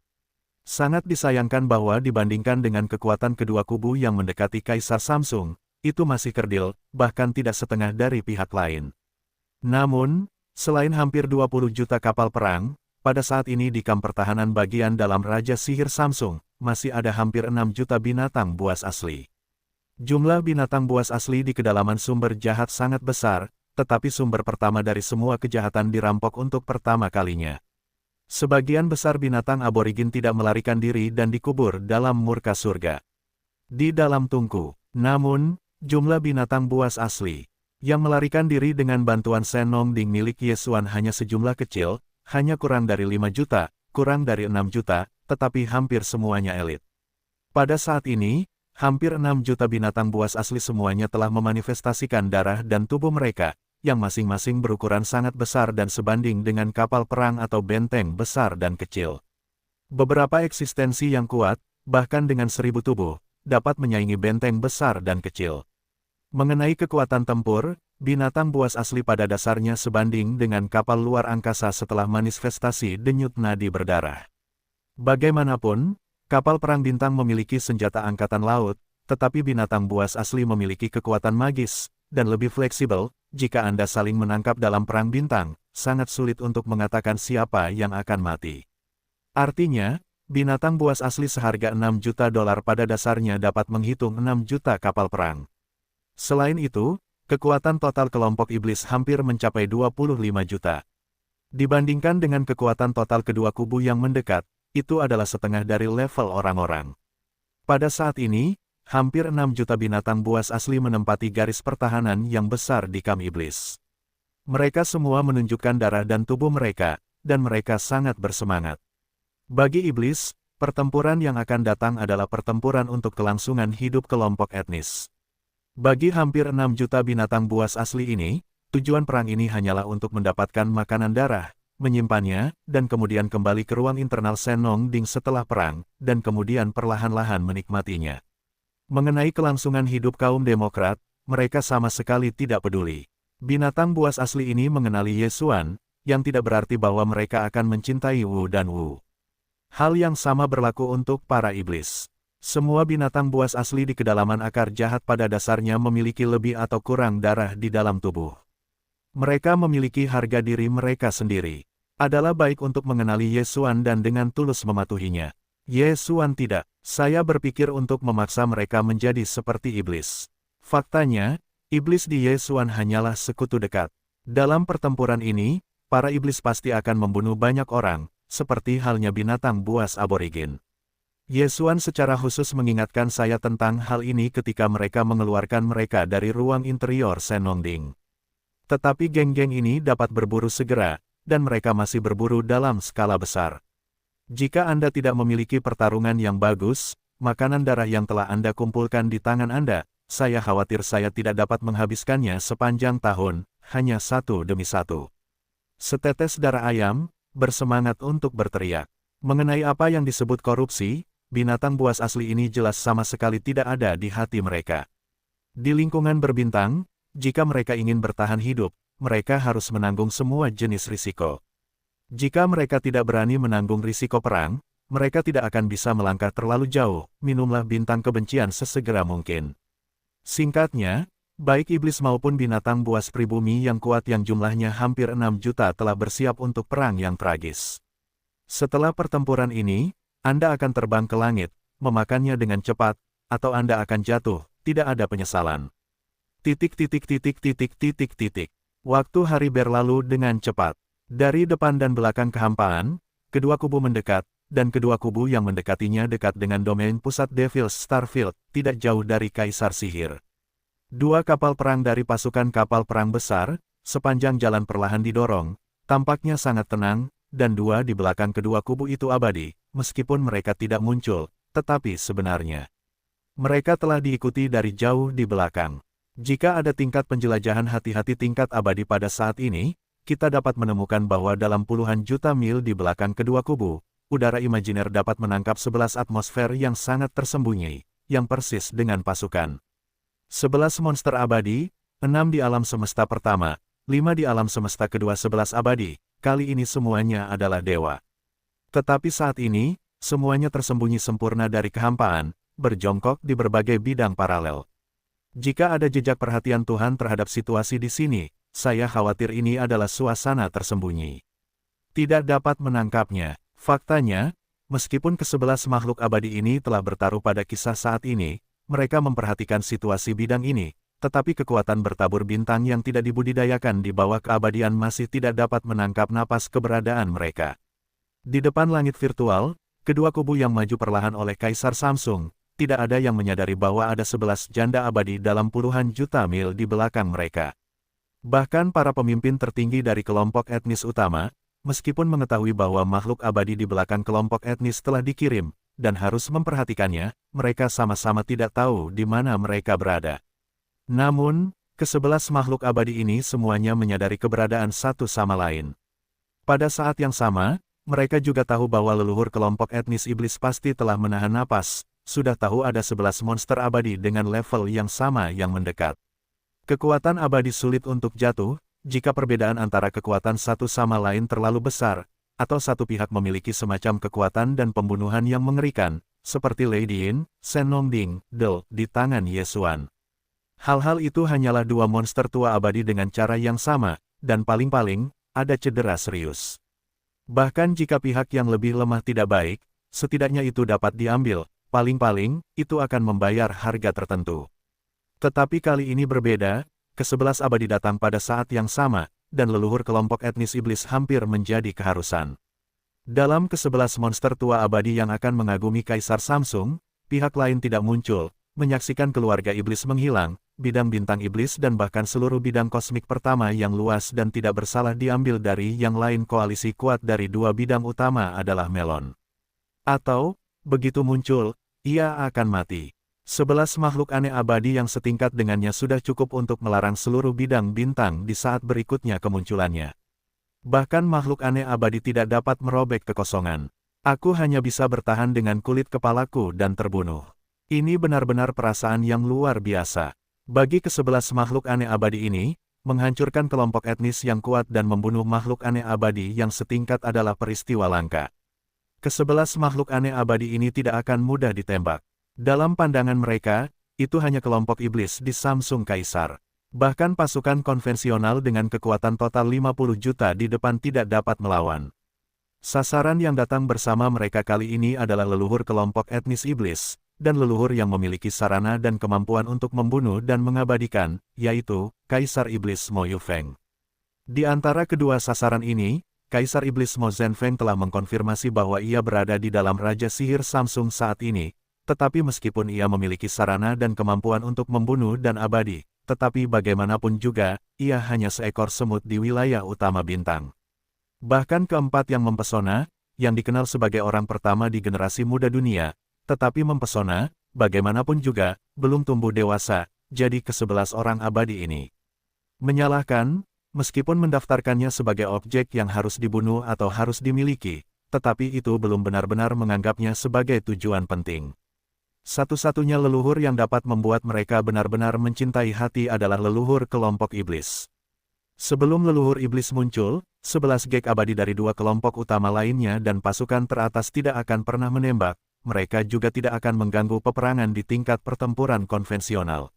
Sangat disayangkan bahwa dibandingkan dengan kekuatan kedua kubu yang mendekati Kaisar Samsung, itu masih kerdil, bahkan tidak setengah dari pihak lain. Namun, selain hampir 20 juta kapal perang, pada saat ini di kamp pertahanan bagian dalam Raja Sihir Samsung, masih ada hampir 6 juta binatang buas asli. Jumlah binatang buas asli di kedalaman sumber jahat sangat besar, tetapi sumber pertama dari semua kejahatan dirampok untuk pertama kalinya. Sebagian besar binatang aborigin tidak melarikan diri dan dikubur dalam murka surga. Di dalam tungku, namun, jumlah binatang buas asli yang melarikan diri dengan bantuan Senong Ding milik Yesuan hanya sejumlah kecil, hanya kurang dari 5 juta, kurang dari 6 juta, tetapi hampir semuanya elit. Pada saat ini, hampir 6 juta binatang buas asli semuanya telah memanifestasikan darah dan tubuh mereka, yang masing-masing berukuran sangat besar dan sebanding dengan kapal perang atau benteng besar dan kecil. Beberapa eksistensi yang kuat, bahkan dengan 1000 tubuh, dapat menyaingi benteng besar dan kecil. Mengenai kekuatan tempur, binatang buas asli pada dasarnya sebanding dengan kapal luar angkasa setelah manifestasi denyut nadi berdarah. Bagaimanapun, kapal perang bintang memiliki senjata angkatan laut, tetapi binatang buas asli memiliki kekuatan magis, dan lebih fleksibel. Jika Anda saling menangkap dalam perang bintang, sangat sulit untuk mengatakan siapa yang akan mati. Artinya, binatang buas asli seharga 6 juta dolar pada dasarnya dapat menghitung 6 juta kapal perang. Selain itu, kekuatan total kelompok iblis hampir mencapai 25 juta. Dibandingkan dengan kekuatan total kedua kubu yang mendekat, itu adalah setengah dari level orang-orang. Pada saat ini, hampir 6 juta binatang buas asli menempati garis pertahanan yang besar di kam iblis. Mereka semua menunjukkan darah dan tubuh mereka, dan mereka sangat bersemangat. Bagi iblis, pertempuran yang akan datang adalah pertempuran untuk kelangsungan hidup kelompok etnis. Bagi hampir 6 juta binatang buas asli ini, tujuan perang ini hanyalah untuk mendapatkan makanan darah, menyimpannya, dan kemudian kembali ke ruang internal Senong Ding setelah perang, dan kemudian perlahan-lahan menikmatinya. Mengenai kelangsungan hidup kaum demokrat, mereka sama sekali tidak peduli. Binatang buas asli ini mengenali Yesuan, yang tidak berarti bahwa mereka akan mencintai Wu dan Wu. Hal yang sama berlaku untuk para iblis. Semua binatang buas asli di kedalaman akar jahat pada dasarnya memiliki lebih atau kurang darah di dalam tubuh. Mereka memiliki harga diri mereka sendiri. Adalah baik untuk mengenali Yesuan dan dengan tulus mematuhinya. Yesuan tidak. Saya berpikir untuk memaksa mereka menjadi seperti iblis. Faktanya, iblis di Yesuan hanyalah sekutu dekat. Dalam pertempuran ini, para iblis pasti akan membunuh banyak orang, seperti halnya binatang buas aborigin. Yesuan secara khusus mengingatkan saya tentang hal ini ketika mereka mengeluarkan mereka dari ruang interior Senongding. Tetapi geng-geng ini dapat berburu segera, dan mereka masih berburu dalam skala besar. Jika Anda tidak memiliki pertarungan yang bagus, makanan darah yang telah Anda kumpulkan di tangan Anda, saya khawatir saya tidak dapat menghabiskannya sepanjang tahun, hanya satu demi satu. Setetes darah ayam, bersemangat untuk berteriak. Mengenai apa yang disebut korupsi, binatang buas asli ini jelas sama sekali tidak ada di hati mereka. Di lingkungan berbintang, jika mereka ingin bertahan hidup, mereka harus menanggung semua jenis risiko. Jika mereka tidak berani menanggung risiko perang, mereka tidak akan bisa melangkah terlalu jauh. Minumlah bintang kebencian sesegera mungkin. Singkatnya, baik iblis maupun binatang buas pribumi yang kuat yang jumlahnya hampir 6 juta telah bersiap untuk perang yang tragis. Setelah pertempuran ini, Anda akan terbang ke langit, memakannya dengan cepat, atau Anda akan jatuh, tidak ada penyesalan. Waktu hari berlalu dengan cepat. Dari depan dan belakang kehampaan, kedua kubu mendekat, dan kedua kubu yang mendekatinya dekat dengan domain pusat Devil's Starfield, tidak jauh dari Kaisar Sihir. Dua kapal perang dari pasukan kapal perang besar, sepanjang jalan perlahan didorong, tampaknya sangat tenang, dan dua di belakang kedua kubu itu abadi, meskipun mereka tidak muncul, tetapi sebenarnya mereka telah diikuti dari jauh di belakang. Jika ada tingkat penjelajahan hati-hati tingkat abadi pada saat ini, kita dapat menemukan bahwa dalam puluhan juta mil di belakang kedua kubu, udara imajiner dapat menangkap 11 atmosfer yang sangat tersembunyi, yang persis dengan pasukan. 11 monster abadi, 6 di alam semesta pertama, 5 di alam semesta kedua 11 abadi, kali ini semuanya adalah dewa. Tetapi saat ini, semuanya tersembunyi sempurna dari kehampaan, berjongkok di berbagai bidang paralel. Jika ada jejak perhatian Tuhan terhadap situasi di sini, saya khawatir ini adalah suasana tersembunyi. Tidak dapat menangkapnya. Faktanya, meskipun ke-11 makhluk abadi ini telah bertaruh pada kisah saat ini, mereka memperhatikan situasi bidang ini, tetapi kekuatan bertabur bintang yang tidak dibudidayakan di bawah keabadian masih tidak dapat menangkap napas keberadaan mereka. Di depan langit virtual, kedua kubu yang maju perlahan oleh Kaisar Samsung, tidak ada yang menyadari bahwa ada 11 janda abadi dalam puluhan juta mil di belakang mereka. Bahkan para pemimpin tertinggi dari kelompok etnis utama, meskipun mengetahui bahwa makhluk abadi di belakang kelompok etnis telah dikirim, dan harus memperhatikannya, mereka sama-sama tidak tahu di mana mereka berada. Namun, ke-11 makhluk abadi ini semuanya menyadari keberadaan satu sama lain. Pada saat yang sama, mereka juga tahu bahwa leluhur kelompok etnis iblis pasti telah menahan napas, sudah tahu ada 11 monster abadi dengan level yang sama yang mendekat. Kekuatan abadi sulit untuk jatuh, jika perbedaan antara kekuatan satu sama lain terlalu besar, atau satu pihak memiliki semacam kekuatan dan pembunuhan yang mengerikan, seperti Lady Yin, Senongding, Del, di tangan Yesuan. Hal-hal itu hanyalah dua monster tua abadi dengan cara yang sama, dan paling-paling, ada cedera serius. Bahkan jika pihak yang lebih lemah tidak baik, setidaknya itu dapat diambil, paling-paling, itu akan membayar harga tertentu. Tetapi kali ini berbeda, ke-11 abadi datang pada saat yang sama, dan leluhur kelompok etnis iblis hampir menjadi keharusan. Dalam ke-11 monster tua abadi yang akan mengagumi Kaisar Samsung, pihak lain tidak muncul, menyaksikan keluarga iblis menghilang, bidang bintang iblis dan bahkan seluruh bidang kosmik pertama yang luas dan tidak bersalah diambil dari yang lain. Koalisi kuat dari dua bidang utama adalah Melon. Atau, begitu muncul, ia akan mati. 11 makhluk aneh abadi yang setingkat dengannya sudah cukup untuk melarang seluruh bidang bintang di saat berikutnya kemunculannya. Bahkan makhluk aneh abadi tidak dapat merobek kekosongan. Aku hanya bisa bertahan dengan kulit kepalaku dan terbunuh. Ini benar-benar perasaan yang luar biasa. Bagi ke-11 makhluk aneh abadi ini, menghancurkan kelompok etnis yang kuat dan membunuh makhluk aneh abadi yang setingkat adalah peristiwa langka. Ke-11 makhluk aneh abadi ini tidak akan mudah ditembak. Dalam pandangan mereka, itu hanya kelompok iblis di Samsung Kaisar. Bahkan pasukan konvensional dengan kekuatan total 50 juta di depan tidak dapat melawan. Sasaran yang datang bersama mereka kali ini adalah leluhur kelompok etnis iblis, dan leluhur yang memiliki sarana dan kemampuan untuk membunuh dan mengabadikan, yaitu Kaisar Iblis Mo Yufeng. Di antara kedua sasaran ini, Kaisar Iblis Mo Zhenfeng telah mengkonfirmasi bahwa ia berada di dalam Raja Sihir Samsung saat ini, tetapi meskipun ia memiliki sarana dan kemampuan untuk membunuh dan abadi, tetapi bagaimanapun juga, ia hanya seekor semut di wilayah utama bintang. Bahkan keempat yang mempesona, yang dikenal sebagai orang pertama di generasi muda dunia, tetapi mempesona, bagaimanapun juga, belum tumbuh dewasa, jadi ke-11 orang abadi ini. Menyalahkan, meskipun mendaftarkannya sebagai objek yang harus dibunuh atau harus dimiliki, tetapi itu belum benar-benar menganggapnya sebagai tujuan penting. Satu-satunya leluhur yang dapat membuat mereka benar-benar mencintai hati adalah leluhur kelompok iblis. Sebelum leluhur iblis muncul, 11 gek abadi dari dua kelompok utama lainnya dan pasukan teratas tidak akan pernah menembak, mereka juga tidak akan mengganggu peperangan di tingkat pertempuran konvensional.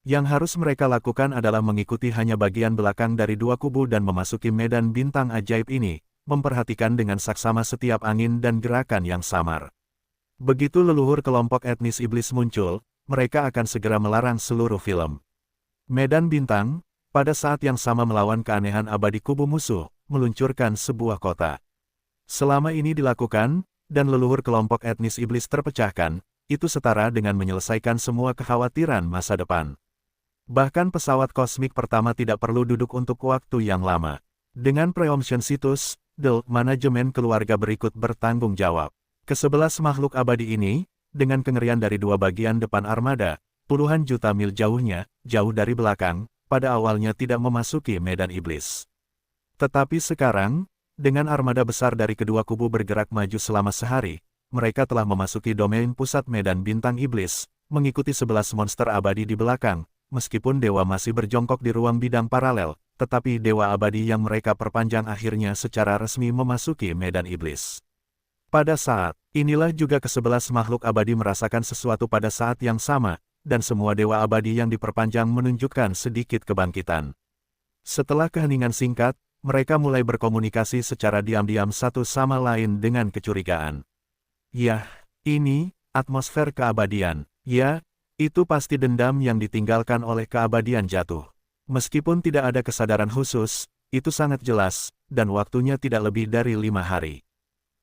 Yang harus mereka lakukan adalah mengikuti hanya bagian belakang dari dua kubu dan memasuki medan bintang ajaib ini, memperhatikan dengan saksama setiap angin dan gerakan yang samar. Begitu leluhur kelompok etnis iblis muncul, mereka akan segera melarang seluruh film. Medan bintang, pada saat yang sama melawan keanehan abadi kubu musuh, meluncurkan sebuah kota. Selama ini dilakukan, dan leluhur kelompok etnis iblis terpecahkan, itu setara dengan menyelesaikan semua kekhawatiran masa depan. Bahkan pesawat kosmik pertama tidak perlu duduk untuk waktu yang lama. Dengan preemption situs, manajemen keluarga berikut bertanggung jawab. Ke-11 makhluk abadi ini, dengan kengerian dari dua bagian depan armada, puluhan juta mil jauhnya, jauh dari belakang, pada awalnya tidak memasuki medan iblis. Tetapi sekarang, dengan armada besar dari kedua kubu bergerak maju selama sehari, mereka telah memasuki domain pusat medan bintang iblis, mengikuti 11 monster abadi di belakang, meskipun dewa masih berjongkok di ruang bidang paralel, tetapi dewa abadi yang mereka perpanjang akhirnya secara resmi memasuki medan iblis. Pada saat inilah juga ke-11 makhluk abadi merasakan sesuatu pada saat yang sama, dan semua dewa abadi yang diperpanjang menunjukkan sedikit kebangkitan. Setelah keheningan singkat, mereka mulai berkomunikasi secara diam-diam satu sama lain dengan kecurigaan. Yah, ini atmosfer keabadian. Ya, itu pasti dendam yang ditinggalkan oleh keabadian jatuh. Meskipun tidak ada kesadaran khusus, itu sangat jelas, dan waktunya tidak lebih dari 5 hari.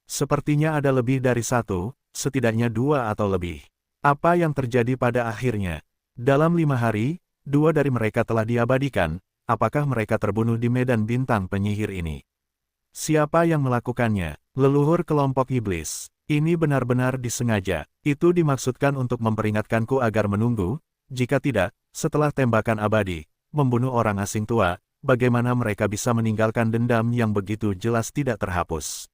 Sepertinya ada lebih dari satu, setidaknya 2 atau lebih. Apa yang terjadi pada akhirnya? Dalam 5 hari, 2 dari mereka telah diabadikan. Apakah mereka terbunuh di medan bintang penyihir ini? Siapa yang melakukannya? Leluhur kelompok iblis. Ini benar-benar disengaja. Itu dimaksudkan untuk memperingatkanku agar menunggu. Jika tidak, setelah tembakan abadi, membunuh orang asing tua, bagaimana mereka bisa meninggalkan dendam yang begitu jelas tidak terhapus?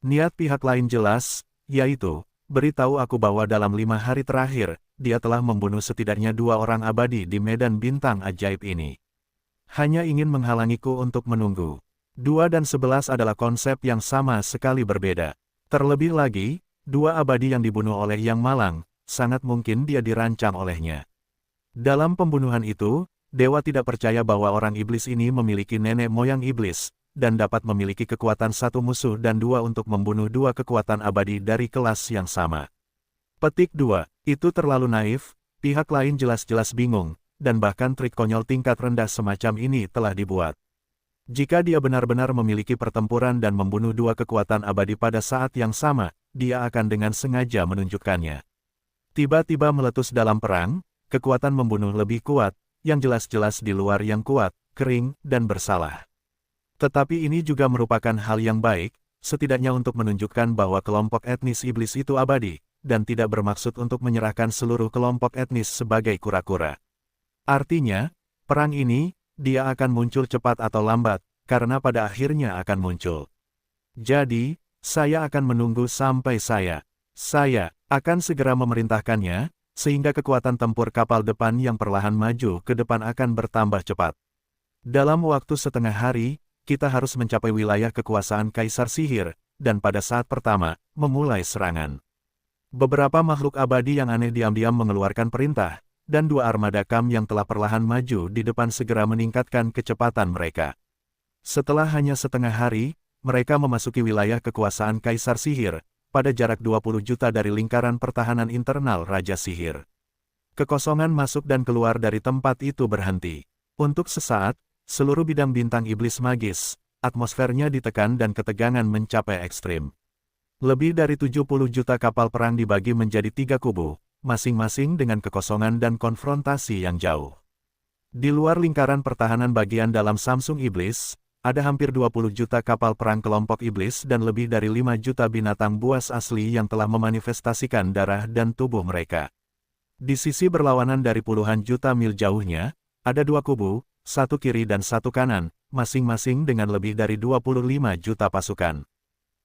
Niat pihak lain jelas, yaitu beritahu aku bahwa dalam 5 hari terakhir, dia telah membunuh setidaknya 2 orang abadi di medan bintang ajaib ini. Hanya ingin menghalangiku untuk menunggu. 2 dan 11 adalah konsep yang sama sekali berbeda. Terlebih lagi, 2 abadi yang dibunuh oleh Yang Malang, sangat mungkin dia dirancang olehnya. Dalam pembunuhan itu, dewa tidak percaya bahwa orang iblis ini memiliki nenek moyang iblis, dan dapat memiliki kekuatan 1 musuh dan 2 untuk membunuh 2 kekuatan abadi dari kelas yang sama. Petik 2. Itu terlalu naif, pihak lain jelas-jelas bingung, dan bahkan trik konyol tingkat rendah semacam ini telah dibuat. Jika dia benar-benar memiliki pertempuran dan membunuh 2 kekuatan abadi pada saat yang sama, dia akan dengan sengaja menunjukkannya. Tiba-tiba meletus dalam perang, kekuatan membunuh lebih kuat, yang jelas-jelas di luar yang kuat, kering, dan bersalah. Tetapi ini juga merupakan hal yang baik, setidaknya untuk menunjukkan bahwa kelompok etnis iblis itu abadi, dan tidak bermaksud untuk menyerahkan seluruh kelompok etnis sebagai kura-kura. Artinya, perang ini, dia akan muncul cepat atau lambat, karena pada akhirnya akan muncul. Jadi, saya akan menunggu sampai saya akan segera memerintahkannya, sehingga kekuatan tempur kapal depan yang perlahan maju ke depan akan bertambah cepat. Dalam waktu setengah hari, kita harus mencapai wilayah kekuasaan Kaisar Sihir, dan pada saat pertama, memulai serangan. Beberapa makhluk abadi yang aneh diam-diam mengeluarkan perintah, dan 2 armada Kam yang telah perlahan maju di depan segera meningkatkan kecepatan mereka. Setelah hanya setengah hari, mereka memasuki wilayah kekuasaan Kaisar Sihir, pada jarak 20 juta dari lingkaran pertahanan internal Raja Sihir. Kekosongan masuk dan keluar dari tempat itu berhenti. Untuk sesaat, seluruh bidang bintang iblis magis, atmosfernya ditekan dan ketegangan mencapai ekstrim. Lebih dari 70 juta kapal perang dibagi menjadi 3 kubu, masing-masing dengan kekosongan dan konfrontasi yang jauh. Di luar lingkaran pertahanan bagian dalam Samsung Iblis, ada hampir 20 juta kapal perang kelompok iblis dan lebih dari 5 juta binatang buas asli yang telah memanifestasikan darah dan tubuh mereka. Di sisi berlawanan dari puluhan juta mil jauhnya, ada 2 kubu, satu kiri dan satu kanan, masing-masing dengan lebih dari 25 juta pasukan.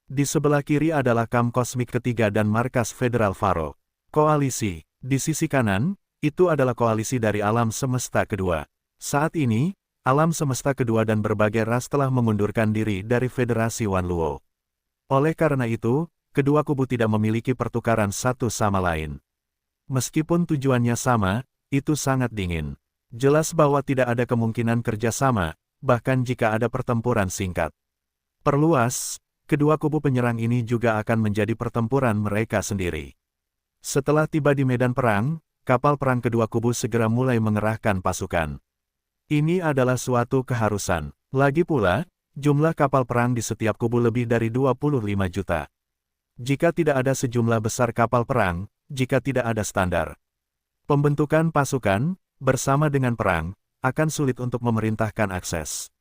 Di sebelah kiri adalah kamp kosmik ketiga dan markas Federal Faro. Koalisi. Di sisi kanan, itu adalah koalisi dari alam semesta kedua. Saat ini, alam semesta kedua dan berbagai ras telah mengundurkan diri dari Federasi Wanluo. Oleh karena itu, kedua kubu tidak memiliki pertukaran satu sama lain. Meskipun tujuannya sama, itu sangat dingin. Jelas bahwa tidak ada kemungkinan kerjasama, bahkan jika ada pertempuran singkat. Perluas, kedua kubu penyerang ini juga akan menjadi pertempuran mereka sendiri. Setelah tiba di medan perang, kapal perang kedua kubu segera mulai mengerahkan pasukan. Ini adalah suatu keharusan. Lagi pula, jumlah kapal perang di setiap kubu lebih dari 25 juta. Jika tidak ada sejumlah besar kapal perang, jika tidak ada standar pembentukan pasukan, bersama dengan perang, akan sulit untuk memerintahkan akses.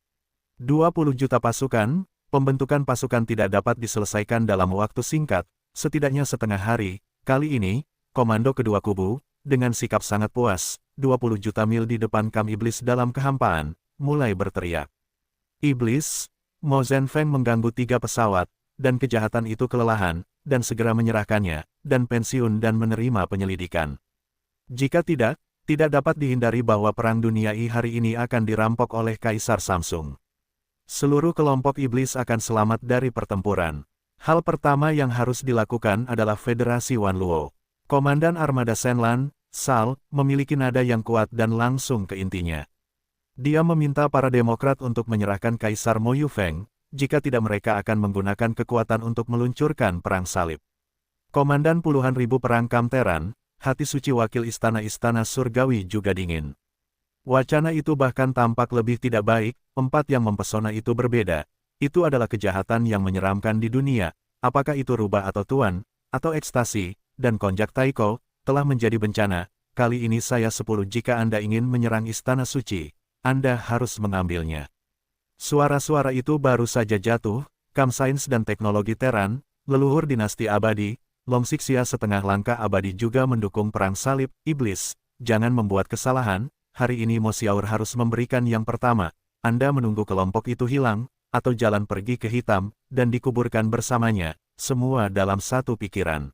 20 juta pasukan, pembentukan pasukan tidak dapat diselesaikan dalam waktu singkat, setidaknya setengah hari. Kali ini, komando kedua kubu, dengan sikap sangat puas, 20 juta mil di depan kamp iblis dalam kehampaan, mulai berteriak. Iblis, Mo Zhenfeng mengganggu 3 pesawat, dan kejahatan itu kelelahan, dan segera menyerahkannya, dan pensiun dan menerima penyelidikan. Jika tidak dapat dihindari bahwa Perang Dunia I hari ini akan dirampok oleh Kaisar Samsung. Seluruh kelompok iblis akan selamat dari pertempuran. Hal pertama yang harus dilakukan adalah Federasi Wanluo. Komandan Armada Shenlan, Sal, memiliki nada yang kuat dan langsung ke intinya. Dia meminta para demokrat untuk menyerahkan Kaisar Mo Yufeng, jika tidak mereka akan menggunakan kekuatan untuk meluncurkan perang salib. Komandan puluhan ribu perangkap Teran, hati suci wakil istana-istana surgawi juga dingin. Wacana itu bahkan tampak lebih tidak baik, 4 yang mempesona itu berbeda. Itu adalah kejahatan yang menyeramkan di dunia, apakah itu rubah atau tuan, atau ekstasi, dan konjak taiko, telah menjadi bencana. Kali ini saya 10 jika Anda ingin menyerang istana suci, Anda harus mengambilnya. Suara-suara itu baru saja jatuh, Kamp Sains dan Teknologi Teran, leluhur dinasti abadi, Longxixia setengah langkah abadi juga mendukung perang salib, iblis, jangan membuat kesalahan, hari ini Mo Xiaoer harus memberikan yang pertama, Anda menunggu kelompok itu hilang, atau jalan pergi ke hitam, dan dikuburkan bersamanya, semua dalam satu pikiran.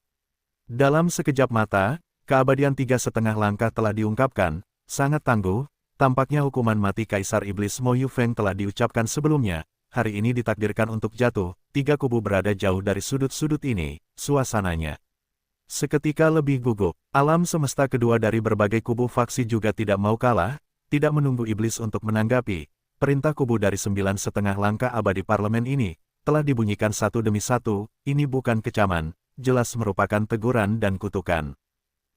Dalam sekejap mata, keabadian 3,5 langkah telah diungkapkan, sangat tangguh, tampaknya hukuman mati Kaisar Iblis Mo Yufeng telah diucapkan sebelumnya, hari ini ditakdirkan untuk jatuh, 3 kubu berada jauh dari sudut-sudut ini, suasananya seketika lebih gugup. Alam semesta kedua dari berbagai kubu faksi juga tidak mau kalah, tidak menunggu iblis untuk menanggapi. Perintah kubu dari 9,5 langkah abadi parlemen ini, telah dibunyikan satu demi satu, ini bukan kecaman, jelas merupakan teguran dan kutukan.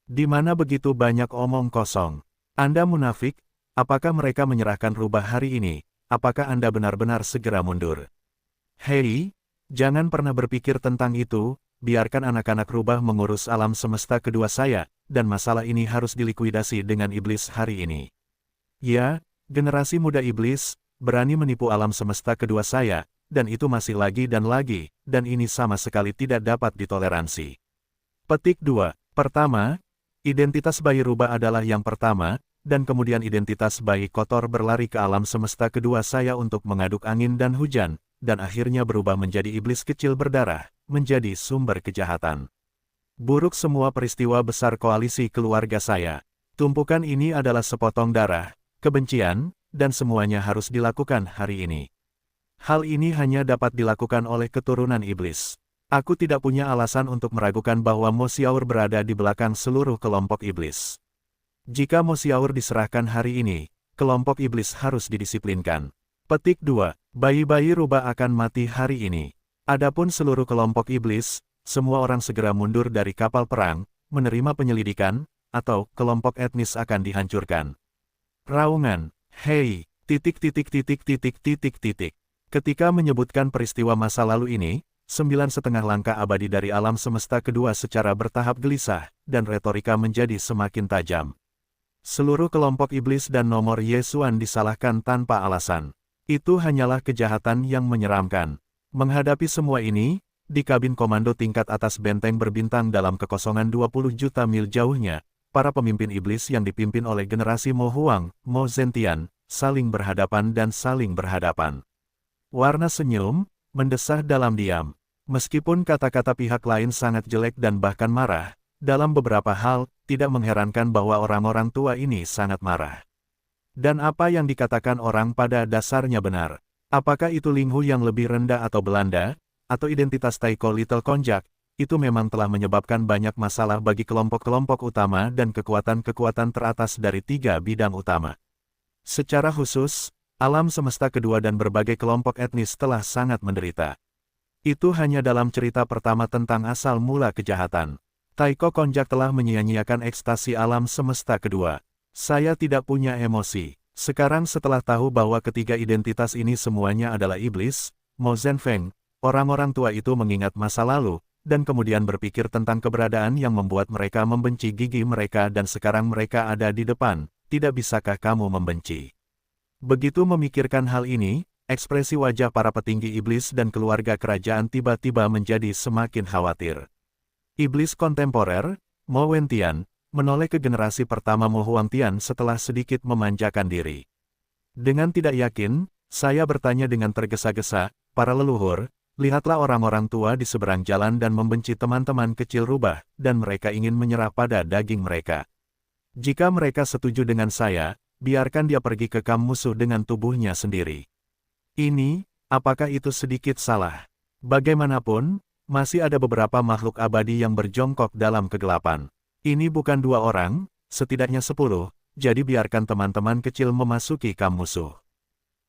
Di mana begitu banyak omong kosong? Anda munafik? Apakah mereka menyerahkan rubah hari ini? Apakah Anda benar-benar segera mundur? Hei, jangan pernah berpikir tentang itu, biarkan anak-anak rubah mengurus alam semesta kedua saya, dan masalah ini harus dilikuidasi dengan iblis hari ini. Ya, generasi muda iblis, berani menipu alam semesta kedua saya, dan itu masih lagi, dan ini sama sekali tidak dapat ditoleransi. Petik 2. Pertama, identitas bayi rubah adalah yang pertama, dan kemudian identitas bayi kotor berlari ke alam semesta kedua saya untuk mengaduk angin dan hujan, dan akhirnya berubah menjadi iblis kecil berdarah, menjadi sumber kejahatan. Buruk semua peristiwa besar koalisi keluarga saya. Tumpukan ini adalah sepotong darah, kebencian, dan semuanya harus dilakukan hari ini. Hal ini hanya dapat dilakukan oleh keturunan iblis. Aku tidak punya alasan untuk meragukan bahwa Mo Xiaoer berada di belakang seluruh kelompok iblis. Jika Mo Xiaoer diserahkan hari ini, kelompok iblis harus didisiplinkan. Petik 2. Bayi-bayi rubah akan mati hari ini. Adapun seluruh kelompok iblis, semua orang segera mundur dari kapal perang, menerima penyelidikan, atau kelompok etnis akan dihancurkan. Raungan. Hei, Ketika menyebutkan peristiwa masa lalu ini, 9,5 langkah abadi dari alam semesta kedua secara bertahap gelisah, dan retorika menjadi semakin tajam. Seluruh kelompok iblis dan nomor Yesuan disalahkan tanpa alasan. Itu hanyalah kejahatan yang menyeramkan. Menghadapi semua ini, di kabin komando tingkat atas benteng berbintang dalam kekosongan 20 juta mil jauhnya, para pemimpin iblis yang dipimpin oleh generasi Mo Huang, Mo Zentian, saling berhadapan dan saling berhadapan. Warna senyum, mendesah dalam diam. Meskipun kata-kata pihak lain sangat jelek dan bahkan marah, dalam beberapa hal, tidak mengherankan bahwa orang-orang tua ini sangat marah. Dan apa yang dikatakan orang pada dasarnya benar. Apakah itu Linghu yang lebih rendah atau Belanda, atau identitas Taiko Little Konjak, itu memang telah menyebabkan banyak masalah bagi kelompok-kelompok utama dan kekuatan-kekuatan teratas dari 3 bidang utama. Secara khusus, alam semesta kedua dan berbagai kelompok etnis telah sangat menderita. Itu hanya dalam cerita pertama tentang asal mula kejahatan. Taiko Konjak telah menyia-nyiakan ekstasi alam semesta kedua. Saya tidak punya emosi. Sekarang setelah tahu bahwa ketiga identitas ini semuanya adalah iblis, Mo Zhenfeng, orang-orang tua itu mengingat masa lalu, dan kemudian berpikir tentang keberadaan yang membuat mereka membenci gigi mereka dan sekarang mereka ada di depan. Tidak bisakah kamu membenci? Begitu memikirkan hal ini, ekspresi wajah para petinggi iblis dan keluarga kerajaan tiba-tiba menjadi semakin khawatir. Iblis kontemporer, Mo Wentian, menoleh ke generasi pertama Mo Huangtian setelah sedikit memanjakan diri. Dengan tidak yakin, saya bertanya dengan tergesa-gesa, para leluhur, lihatlah orang-orang tua di seberang jalan dan membenci teman-teman kecil rubah, dan mereka ingin menyerah pada daging mereka. Jika mereka setuju dengan saya, biarkan dia pergi ke kamp musuh dengan tubuhnya sendiri. Ini, apakah itu sedikit salah? Bagaimanapun, masih ada beberapa makhluk abadi yang berjongkok dalam kegelapan. Ini bukan 2 orang, setidaknya 10, jadi biarkan teman-teman kecil memasuki kamp musuh.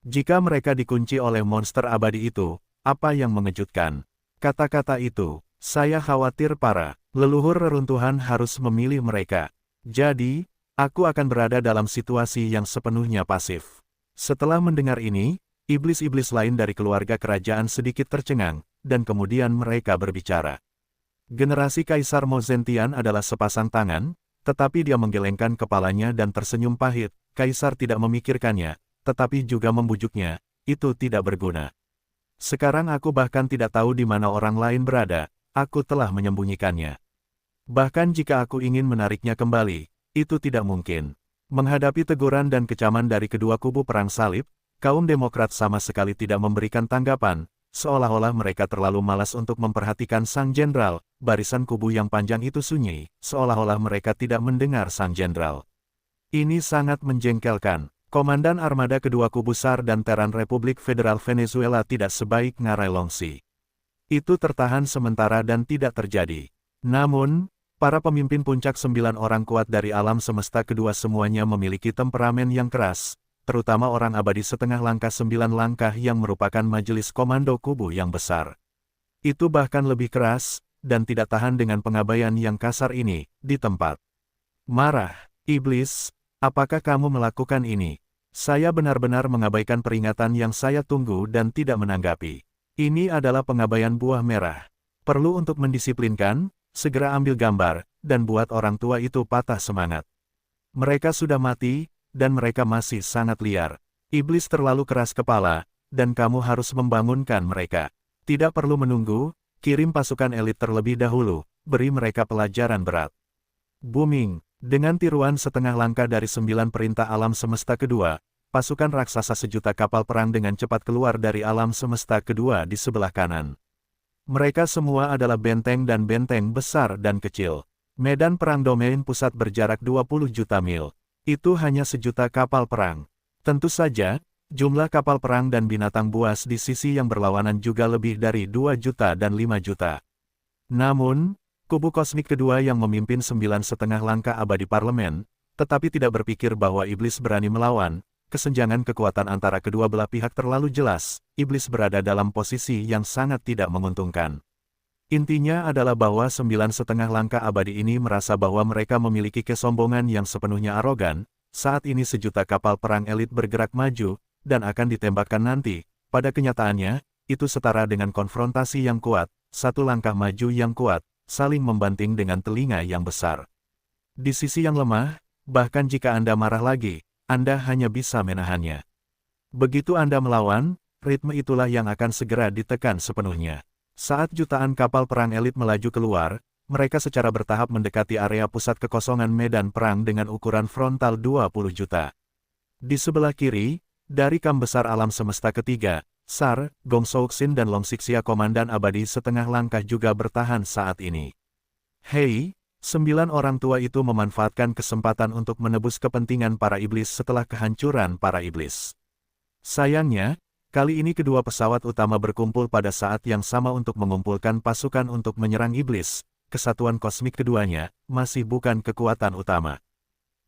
Jika mereka dikunci oleh monster abadi itu, apa yang mengejutkan? Kata-kata itu, saya khawatir para leluhur reruntuhan harus memilih mereka. Jadi, aku akan berada dalam situasi yang sepenuhnya pasif. Setelah mendengar ini, iblis-iblis lain dari keluarga kerajaan sedikit tercengang, dan kemudian mereka berbicara. Generasi Kaisar Mo Zentian adalah sepasang tangan, tetapi dia menggelengkan kepalanya dan tersenyum pahit. Kaisar tidak memikirkannya, tetapi juga membujuknya. Itu tidak berguna. Sekarang aku bahkan tidak tahu di mana orang lain berada, aku telah menyembunyikannya. Bahkan jika aku ingin menariknya kembali, itu tidak mungkin. Menghadapi teguran dan kecaman dari kedua kubu perang salib, kaum Demokrat sama sekali tidak memberikan tanggapan, seolah-olah mereka terlalu malas untuk memperhatikan sang jenderal. Barisan kubu yang panjang itu sunyi, seolah-olah mereka tidak mendengar sang jenderal. Ini sangat menjengkelkan. Komandan armada kedua kubu SAR dan Teran Republik Federal Venezuela tidak sebaik Ngarai Longxi. Itu tertahan sementara dan tidak terjadi. Namun, para pemimpin puncak 9 orang kuat dari alam semesta kedua semuanya memiliki temperamen yang keras, terutama orang abadi setengah langkah 9 langkah yang merupakan majelis komando kubu yang besar. Itu bahkan lebih keras, dan tidak tahan dengan pengabaian yang kasar ini, di tempat. Marah, iblis, apakah kamu melakukan ini? Saya benar-benar mengabaikan peringatan yang saya tunggu dan tidak menanggapi. Ini adalah pengabaian buah merah. Perlu untuk mendisiplinkan, segera ambil gambar, dan buat orang tua itu patah semangat. Mereka sudah mati, dan mereka masih sangat liar. Iblis terlalu keras kepala, dan kamu harus membangunkan mereka. Tidak perlu menunggu, kirim pasukan elit terlebih dahulu, beri mereka pelajaran berat. Booming, dengan tiruan setengah langkah dari 9 perintah alam semesta kedua, pasukan raksasa sejuta kapal perang dengan cepat keluar dari alam semesta kedua di sebelah kanan. Mereka semua adalah benteng dan benteng besar dan kecil. Medan perang domain pusat berjarak 20 juta mil. Itu hanya 1 juta kapal perang. Tentu saja, jumlah kapal perang dan binatang buas di sisi yang berlawanan juga lebih dari 2 juta dan 5 juta. Namun, kubu kosmik kedua yang memimpin 9,5 langkah abadi parlemen, tetapi tidak berpikir bahwa iblis berani melawan, kesenjangan kekuatan antara kedua belah pihak terlalu jelas, iblis berada dalam posisi yang sangat tidak menguntungkan. Intinya adalah bahwa 9,5 langkah abadi ini merasa bahwa mereka memiliki kesombongan yang sepenuhnya arogan. Saat ini 1 juta kapal perang elit bergerak maju, dan akan ditembakkan nanti. Pada kenyataannya, itu setara dengan konfrontasi yang kuat, satu langkah maju yang kuat, saling membanting dengan telinga yang besar. Di sisi yang lemah, bahkan jika Anda marah lagi, Anda hanya bisa menahannya. Begitu Anda melawan, ritme itulah yang akan segera ditekan sepenuhnya. Saat jutaan kapal perang elit melaju keluar, mereka secara bertahap mendekati area pusat kekosongan medan perang dengan ukuran frontal 20 juta. Di sebelah kiri, dari kam besar alam semesta ketiga, SAR, Gong Souxin dan Long Xixia Komandan Abadi setengah langkah juga bertahan saat ini. Hei, 9 orang tua itu memanfaatkan kesempatan untuk menebus kepentingan para iblis setelah kehancuran para iblis. Sayangnya, kali ini kedua pesawat utama berkumpul pada saat yang sama untuk mengumpulkan pasukan untuk menyerang iblis. Kesatuan kosmik keduanya masih bukan kekuatan utama.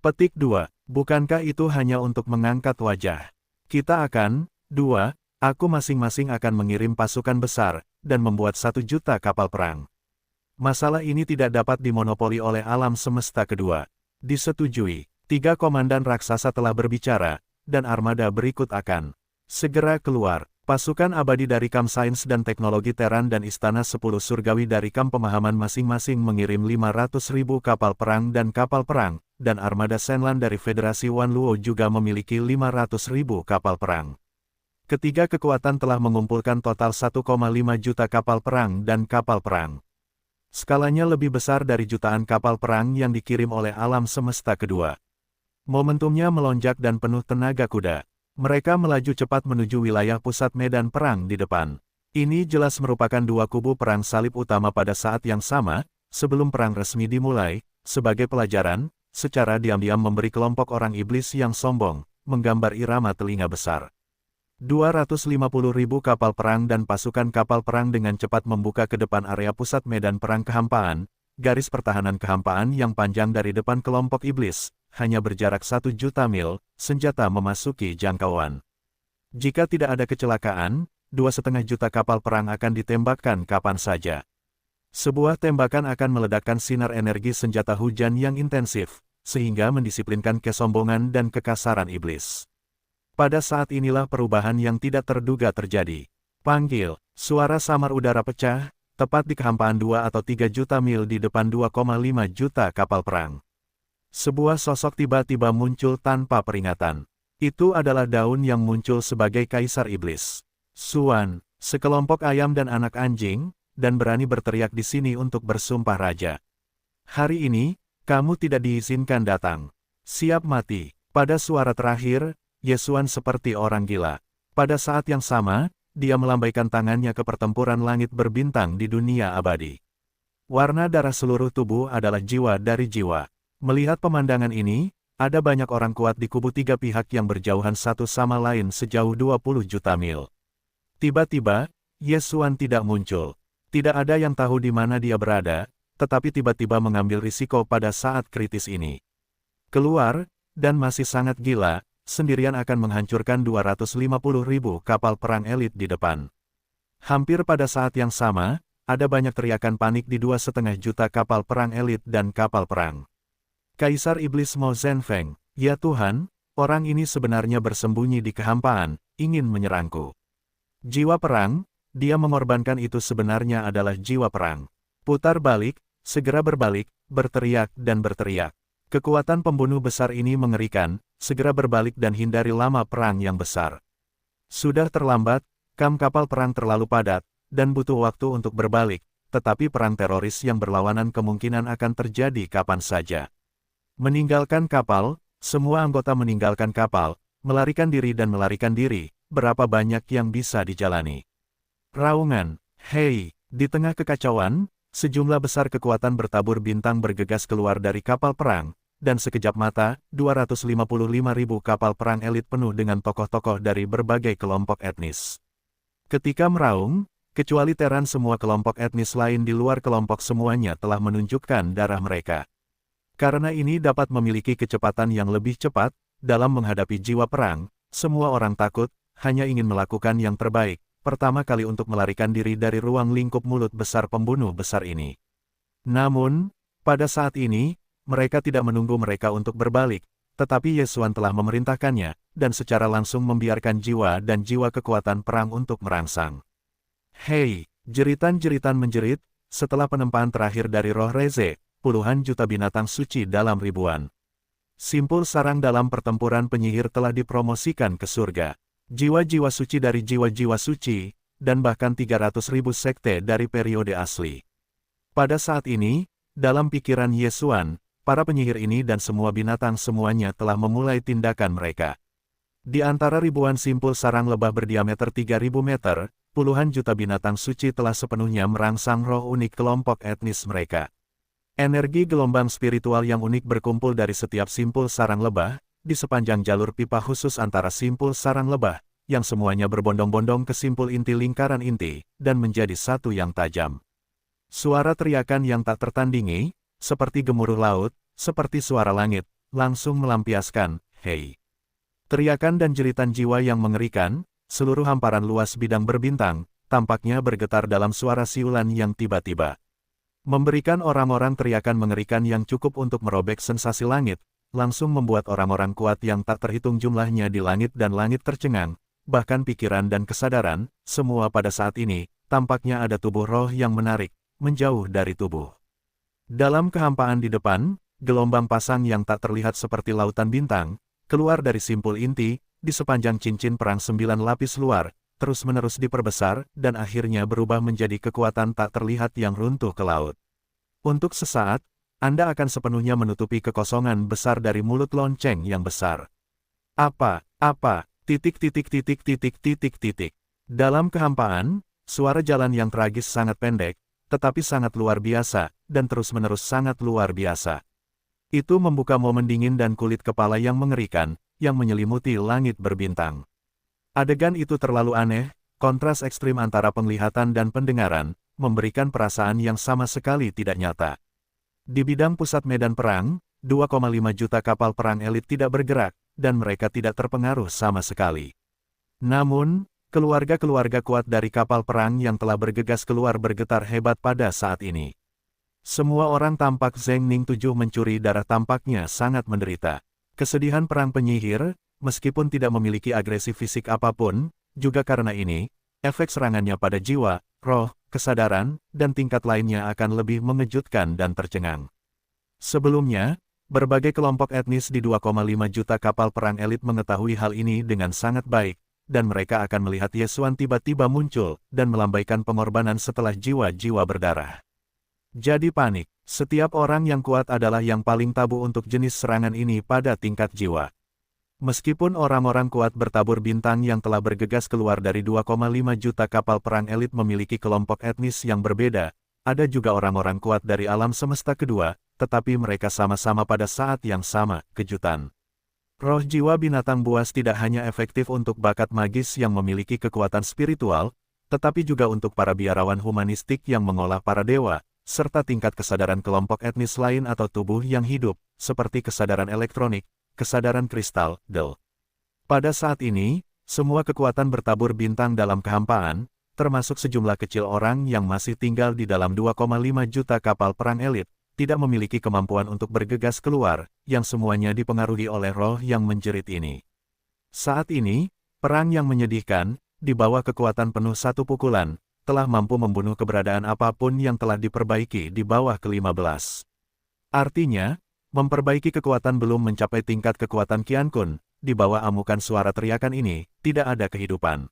Petik 2. Bukankah itu hanya untuk mengangkat wajah? Kita akan, aku masing-masing akan mengirim pasukan besar, dan membuat 1 juta kapal perang. Masalah ini tidak dapat dimonopoli oleh alam semesta kedua. Disetujui, 3 komandan raksasa telah berbicara, dan armada berikut akan segera keluar. Pasukan abadi dari kam sains dan teknologi Teran dan Istana 10 Surgawi dari kam pemahaman masing-masing mengirim 500.000 kapal perang dan armada Senlan dari Federasi Wanluo juga memiliki 500.000 kapal perang. Ketiga kekuatan telah mengumpulkan total 1,5 juta kapal perang dan kapal perang. Skalanya lebih besar dari jutaan kapal perang yang dikirim oleh alam semesta kedua. Momentumnya melonjak dan penuh tenaga kuda. Mereka melaju cepat menuju wilayah pusat medan perang di depan. Ini jelas merupakan dua kubu perang salib utama pada saat yang sama, sebelum perang resmi dimulai, sebagai pelajaran, secara diam-diam memberi kelompok orang iblis yang sombong, menggambar irama telinga besar. 250.000 kapal perang dan pasukan kapal perang dengan cepat membuka ke depan area pusat medan perang kehampaan, garis pertahanan kehampaan yang panjang dari depan kelompok iblis, hanya berjarak 1 juta mil, senjata memasuki jangkauan. Jika tidak ada kecelakaan, 2,5 juta kapal perang akan ditembakkan kapan saja. Sebuah tembakan akan meledakkan sinar energi senjata hujan yang intensif, sehingga mendisiplinkan kesombongan dan kekasaran iblis. Pada saat inilah perubahan yang tidak terduga terjadi. Panggil, suara samar udara pecah, tepat di kehampaan 2 atau 3 juta mil di depan 2,5 juta kapal perang. Sebuah sosok tiba-tiba muncul tanpa peringatan. Itu adalah daun yang muncul sebagai kaisar iblis. Suan, sekelompok ayam dan anak anjing, dan berani berteriak di sini untuk bersumpah raja. Hari ini, kamu tidak diizinkan datang. Siap mati. Pada suara terakhir, Yesuan seperti orang gila. Pada saat yang sama, dia melambaikan tangannya ke pertempuran langit berbintang di dunia abadi. Warna darah seluruh tubuh adalah jiwa dari jiwa. Melihat pemandangan ini, ada banyak orang kuat di kubu tiga pihak yang berjauhan satu sama lain sejauh 20 juta mil. Tiba-tiba, Yesuan tidak muncul. Tidak ada yang tahu di mana dia berada, tetapi tiba-tiba mengambil risiko pada saat kritis ini. Keluar, dan masih sangat gila, sendirian akan menghancurkan 250.000 kapal perang elit di depan. Hampir pada saat yang sama, ada banyak teriakan panik di 2,5 juta kapal perang elit dan kapal perang. Kaisar Iblis Mo Zhenfeng, ya Tuhan, orang ini sebenarnya bersembunyi di kehampaan, ingin menyerangku. Jiwa perang, dia mengorbankan itu sebenarnya adalah jiwa perang. Putar balik, segera berbalik, berteriak dan berteriak. Kekuatan pembunuh besar ini mengerikan, segera berbalik dan hindari lama perang yang besar. Sudah terlambat, kam kapal perang terlalu padat, dan butuh waktu untuk berbalik, tetapi perang teroris yang berlawanan kemungkinan akan terjadi kapan saja. Meninggalkan kapal, semua anggota meninggalkan kapal, melarikan diri dan melarikan diri, berapa banyak yang bisa dijalani. Raungan, hei, di tengah kekacauan, sejumlah besar kekuatan bertabur bintang bergegas keluar dari kapal perang, dan sekejap mata, 255.000 kapal perang elit penuh dengan tokoh-tokoh dari berbagai kelompok etnis. Ketika meraung, kecuali Teran semua kelompok etnis lain di luar kelompok semuanya telah menunjukkan darah mereka. Karena ini dapat memiliki kecepatan yang lebih cepat, dalam menghadapi jiwa perang, semua orang takut, hanya ingin melakukan yang terbaik, pertama kali untuk melarikan diri dari ruang lingkup mulut besar pembunuh besar ini. Namun, pada saat ini, mereka tidak menunggu mereka untuk berbalik, tetapi Yesuan telah memerintahkannya, dan secara langsung membiarkan jiwa dan jiwa kekuatan perang untuk merangsang. Hei, jeritan-jeritan menjerit, setelah penempaan terakhir dari roh Reze, puluhan juta binatang suci dalam ribuan simpul sarang dalam pertempuran penyihir telah dipromosikan ke surga. Jiwa-jiwa suci dari jiwa-jiwa suci, dan bahkan 300.000 sekte dari periode asli. Pada saat ini, dalam pikiran Yesuan, para penyihir ini dan semua binatang semuanya telah memulai tindakan mereka. Di antara ribuan simpul sarang lebah berdiameter 3.000 meter, puluhan juta binatang suci telah sepenuhnya merangsang roh unik kelompok etnis mereka. Energi gelombang spiritual yang unik berkumpul dari setiap simpul sarang lebah, di sepanjang jalur pipa khusus antara simpul sarang lebah, yang semuanya berbondong-bondong ke simpul inti lingkaran inti, dan menjadi satu yang tajam. Suara teriakan yang tak tertandingi, seperti gemuruh laut, seperti suara langit, langsung melampiaskan, hei. Teriakan dan jeritan jiwa yang mengerikan, seluruh hamparan luas bidang berbintang, tampaknya bergetar dalam suara siulan yang tiba-tiba. Memberikan orang-orang teriakan mengerikan yang cukup untuk merobek sensasi langit, langsung membuat orang-orang kuat yang tak terhitung jumlahnya di langit dan langit tercengang, bahkan pikiran dan kesadaran, semua pada saat ini, tampaknya ada tubuh roh yang menarik, menjauh dari tubuh. Dalam kehampaan di depan, gelombang pasang yang tak terlihat seperti lautan bintang, keluar dari simpul inti, di sepanjang cincin perang 9 lapis luar, terus-menerus diperbesar, dan akhirnya berubah menjadi kekuatan tak terlihat yang runtuh ke laut. Untuk sesaat, Anda akan sepenuhnya menutupi kekosongan besar dari mulut lonceng yang besar. Apa, titik. Dalam kehampaan, suara jalan yang tragis sangat pendek, tetapi sangat luar biasa, dan terus-menerus sangat luar biasa. Itu membuka momen dingin dan kulit kepala yang mengerikan, yang menyelimuti langit berbintang. Adegan itu terlalu aneh, kontras ekstrim antara penglihatan dan pendengaran, memberikan perasaan yang sama sekali tidak nyata. Di bidang pusat medan perang, 2,5 juta kapal perang elit tidak bergerak, dan mereka tidak terpengaruh sama sekali. Namun, keluarga-keluarga kuat dari kapal perang yang telah bergegas keluar bergetar hebat pada saat ini. Semua orang tampak Zheng Ning 7 mencuri darah tampaknya sangat menderita. Kesedihan perang penyihir, meskipun tidak memiliki agresi fisik apapun, juga karena ini, efek serangannya pada jiwa, roh, kesadaran, dan tingkat lainnya akan lebih mengejutkan dan tercengang. Sebelumnya, berbagai kelompok etnis di 2,5 juta kapal perang elit mengetahui hal ini dengan sangat baik, dan mereka akan melihat Yesuan tiba-tiba muncul, dan melambaikan pengorbanan setelah jiwa-jiwa berdarah. Jadi panik, setiap orang yang kuat adalah yang paling tabu untuk jenis serangan ini pada tingkat jiwa. Meskipun orang-orang kuat bertabur bintang yang telah bergegas keluar dari 2,5 juta kapal perang elit memiliki kelompok etnis yang berbeda, ada juga orang-orang kuat dari alam semesta kedua, tetapi mereka sama-sama pada saat yang sama, kejutan. Roh jiwa binatang buas tidak hanya efektif untuk bakat magis yang memiliki kekuatan spiritual, tetapi juga untuk para biarawan humanistik yang mengolah para dewa, serta tingkat kesadaran kelompok etnis lain atau tubuh yang hidup, seperti kesadaran elektronik, kesadaran kristal, Del. Pada saat ini, semua kekuatan bertabur bintang dalam kehampaan, termasuk sejumlah kecil orang yang masih tinggal di dalam 2,5 juta kapal perang elit, tidak memiliki kemampuan untuk bergegas keluar, yang semuanya dipengaruhi oleh roh yang menjerit ini. Saat ini, perang yang menyedihkan, di bawah kekuatan penuh satu pukulan, telah mampu membunuh keberadaan apapun yang telah diperbaiki di bawah ke-15. Artinya, memperbaiki kekuatan belum mencapai tingkat kekuatan Qian Kun, di bawah amukan suara teriakan ini, tidak ada kehidupan.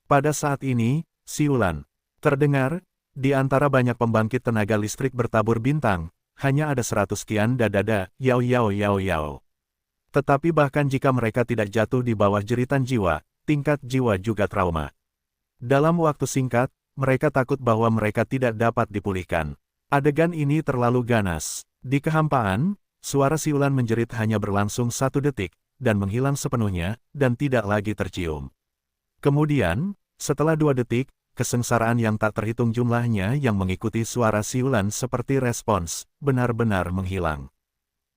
Pada saat ini, siulan terdengar, di antara banyak pembangkit tenaga listrik bertabur bintang, hanya ada 100 kian dadada, yao. Tetapi bahkan jika mereka tidak jatuh di bawah jeritan jiwa, tingkat jiwa juga trauma. Dalam waktu singkat, mereka takut bahwa mereka tidak dapat dipulihkan. Adegan ini terlalu ganas. Di kehampaan, suara siulan menjerit hanya berlangsung 1 detik, dan menghilang sepenuhnya, dan tidak lagi tercium. Kemudian, setelah 2 detik, kesengsaraan yang tak terhitung jumlahnya yang mengikuti suara siulan seperti respons, benar-benar menghilang.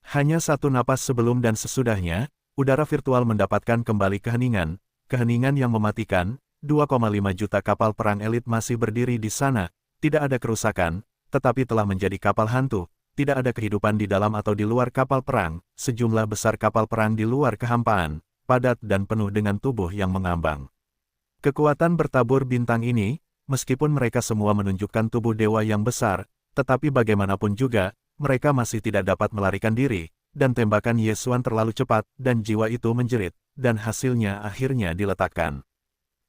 Hanya 1 napas sebelum dan sesudahnya, udara virtual mendapatkan kembali keheningan yang mematikan. 2,5 juta kapal perang elit masih berdiri di sana, tidak ada kerusakan, tetapi telah menjadi kapal hantu, tidak ada kehidupan di dalam atau di luar kapal perang, sejumlah besar kapal perang di luar kehampaan, padat dan penuh dengan tubuh yang mengambang. Kekuatan bertabur bintang ini, meskipun mereka semua menunjukkan tubuh dewa yang besar, tetapi bagaimanapun juga, mereka masih tidak dapat melarikan diri, dan tembakan Yesuan terlalu cepat, dan jiwa itu menjerit, dan hasilnya akhirnya diletakkan.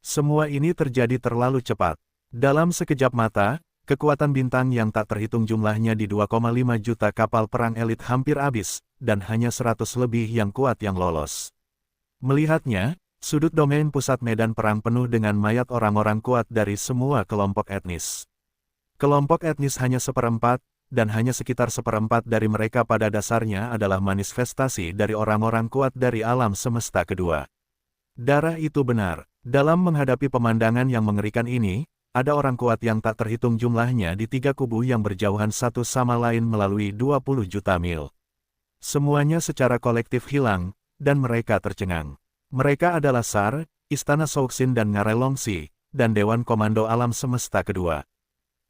Semua ini terjadi terlalu cepat. Dalam sekejap mata, kekuatan bintang yang tak terhitung jumlahnya di 2,5 juta kapal perang elit hampir habis, dan hanya 100 lebih yang kuat yang lolos. Melihatnya, sudut domain pusat medan perang penuh dengan mayat orang-orang kuat dari semua kelompok etnis. Kelompok etnis hanya seperempat, dan hanya sekitar seperempat dari mereka pada dasarnya adalah manifestasi dari orang-orang kuat dari alam semesta kedua. Darah itu benar. Dalam menghadapi pemandangan yang mengerikan ini, ada orang kuat yang tak terhitung jumlahnya di tiga kubu yang berjauhan satu sama lain melalui 20 juta mil. Semuanya secara kolektif hilang, dan mereka tercengang. Mereka adalah Sar, Istana Souksin dan Ngarelongsi, dan Dewan Komando Alam Semesta kedua.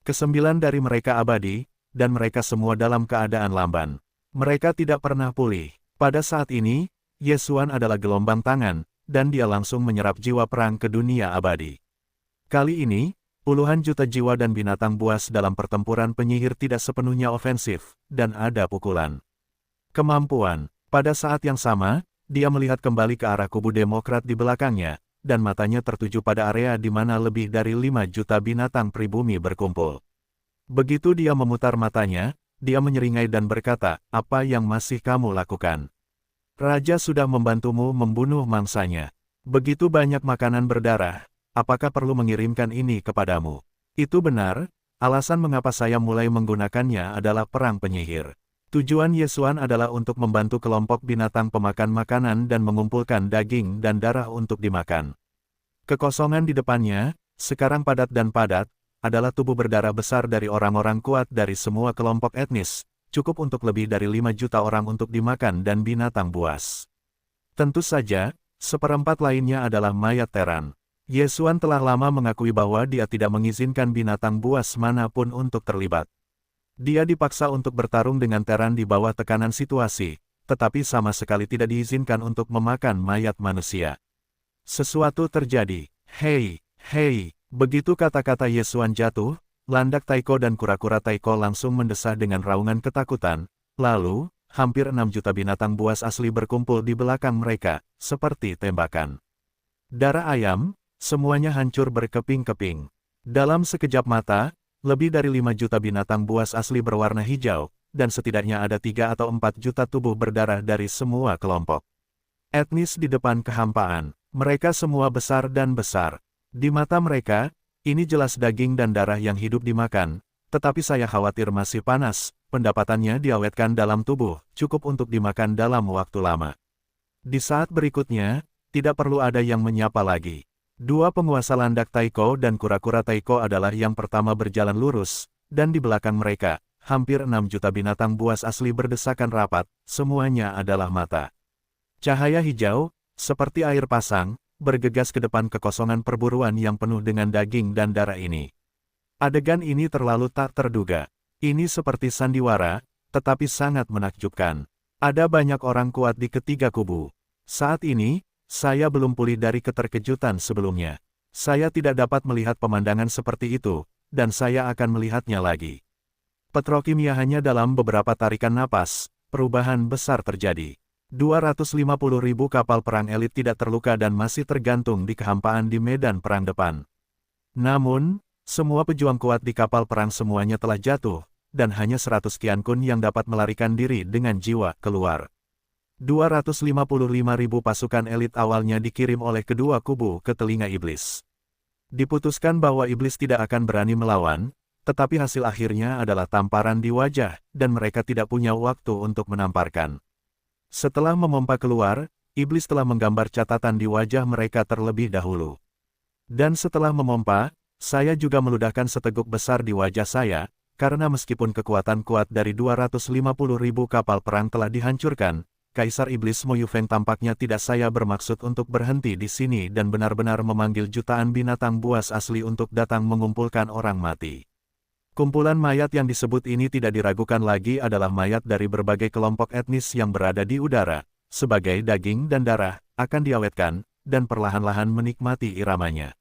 Kesembilan dari mereka abadi, dan mereka semua dalam keadaan lamban. Mereka tidak pernah pulih. Pada saat ini, Yesuan adalah gelombang tangan, dan dia langsung menyerap jiwa perang ke dunia abadi. Kali ini, puluhan juta jiwa dan binatang buas dalam pertempuran penyihir tidak sepenuhnya ofensif, dan ada pukulan. Kemampuan. Pada saat yang sama, dia melihat kembali ke arah kubu Demokrat di belakangnya, dan matanya tertuju pada area di mana lebih dari 5 juta binatang pribumi berkumpul. Begitu dia memutar matanya, dia menyeringai dan berkata, "Apa yang masih kamu lakukan? Raja sudah membantumu membunuh mangsanya. Begitu banyak makanan berdarah, apakah perlu mengirimkan ini kepadamu?" Itu benar, alasan mengapa saya mulai menggunakannya adalah perang penyihir. Tujuan Yesuan adalah untuk membantu kelompok binatang pemakan makanan dan mengumpulkan daging dan darah untuk dimakan. Kekosongan di depannya, sekarang padat dan padat, adalah tubuh berdarah besar dari orang-orang kuat dari semua kelompok etnis, cukup untuk lebih dari 5 juta orang untuk dimakan dan binatang buas. Tentu saja, seperempat lainnya adalah mayat teran. Yesuan telah lama mengakui bahwa dia tidak mengizinkan binatang buas manapun untuk terlibat. Dia dipaksa untuk bertarung dengan teran di bawah tekanan situasi, tetapi sama sekali tidak diizinkan untuk memakan mayat manusia. Sesuatu terjadi. Hei, hei. Begitu kata-kata Yesuan jatuh, landak Taiko dan kura-kura Taiko langsung mendesah dengan raungan ketakutan, lalu, hampir 6 juta binatang buas asli berkumpul di belakang mereka, seperti tembakan. Darah ayam, semuanya hancur berkeping-keping. Dalam sekejap mata, lebih dari 5 juta binatang buas asli berwarna hijau, dan setidaknya ada 3 atau 4 juta tubuh berdarah dari semua kelompok etnis di depan kehampaan. Mereka semua besar dan besar. Di mata mereka, ini jelas daging dan darah yang hidup dimakan, tetapi saya khawatir masih panas, pendapatannya diawetkan dalam tubuh, cukup untuk dimakan dalam waktu lama. Di saat berikutnya, tidak perlu ada yang menyapa lagi. Dua penguasa landak Taiko dan kura-kura Taiko adalah yang pertama berjalan lurus, dan di belakang mereka, hampir 6 juta binatang buas asli berdesakan rapat, semuanya adalah mata. Cahaya hijau, seperti air pasang, bergegas ke depan kekosongan perburuan yang penuh dengan daging dan darah ini. Adegan ini terlalu tak terduga. Ini seperti sandiwara, tetapi sangat menakjubkan. Ada banyak orang kuat di ketiga kubu. Saat ini, saya belum pulih dari keterkejutan sebelumnya. Saya tidak dapat melihat pemandangan seperti itu, dan saya akan melihatnya lagi. Petrokimia hanya dalam beberapa tarikan napas, perubahan besar terjadi. 250.000 kapal perang elit tidak terluka dan masih tergantung di kehampaan di medan perang depan. Namun, semua pejuang kuat di kapal perang semuanya telah jatuh, dan hanya 100 kian kun yang dapat melarikan diri dengan jiwa keluar. 255.000 pasukan elit awalnya dikirim oleh kedua kubu ke telinga iblis. Diputuskan bahwa iblis tidak akan berani melawan, tetapi hasil akhirnya adalah tamparan di wajah, dan mereka tidak punya waktu untuk menamparkan. Setelah memompa keluar, iblis telah menggambar catatan di wajah mereka terlebih dahulu. Dan setelah memompa, saya juga meludahkan seteguk besar di wajah saya, karena meskipun kekuatan kuat dari 250.000 kapal perang telah dihancurkan, Kaisar Iblis Mo Yufeng tampaknya tidak saya bermaksud untuk berhenti di sini dan benar-benar memanggil jutaan binatang buas asli untuk datang mengumpulkan orang mati. Kumpulan mayat yang disebut ini tidak diragukan lagi adalah mayat dari berbagai kelompok etnis yang berada di udara, sebagai daging dan darah, akan diawetkan, dan perlahan-lahan menikmati iramanya.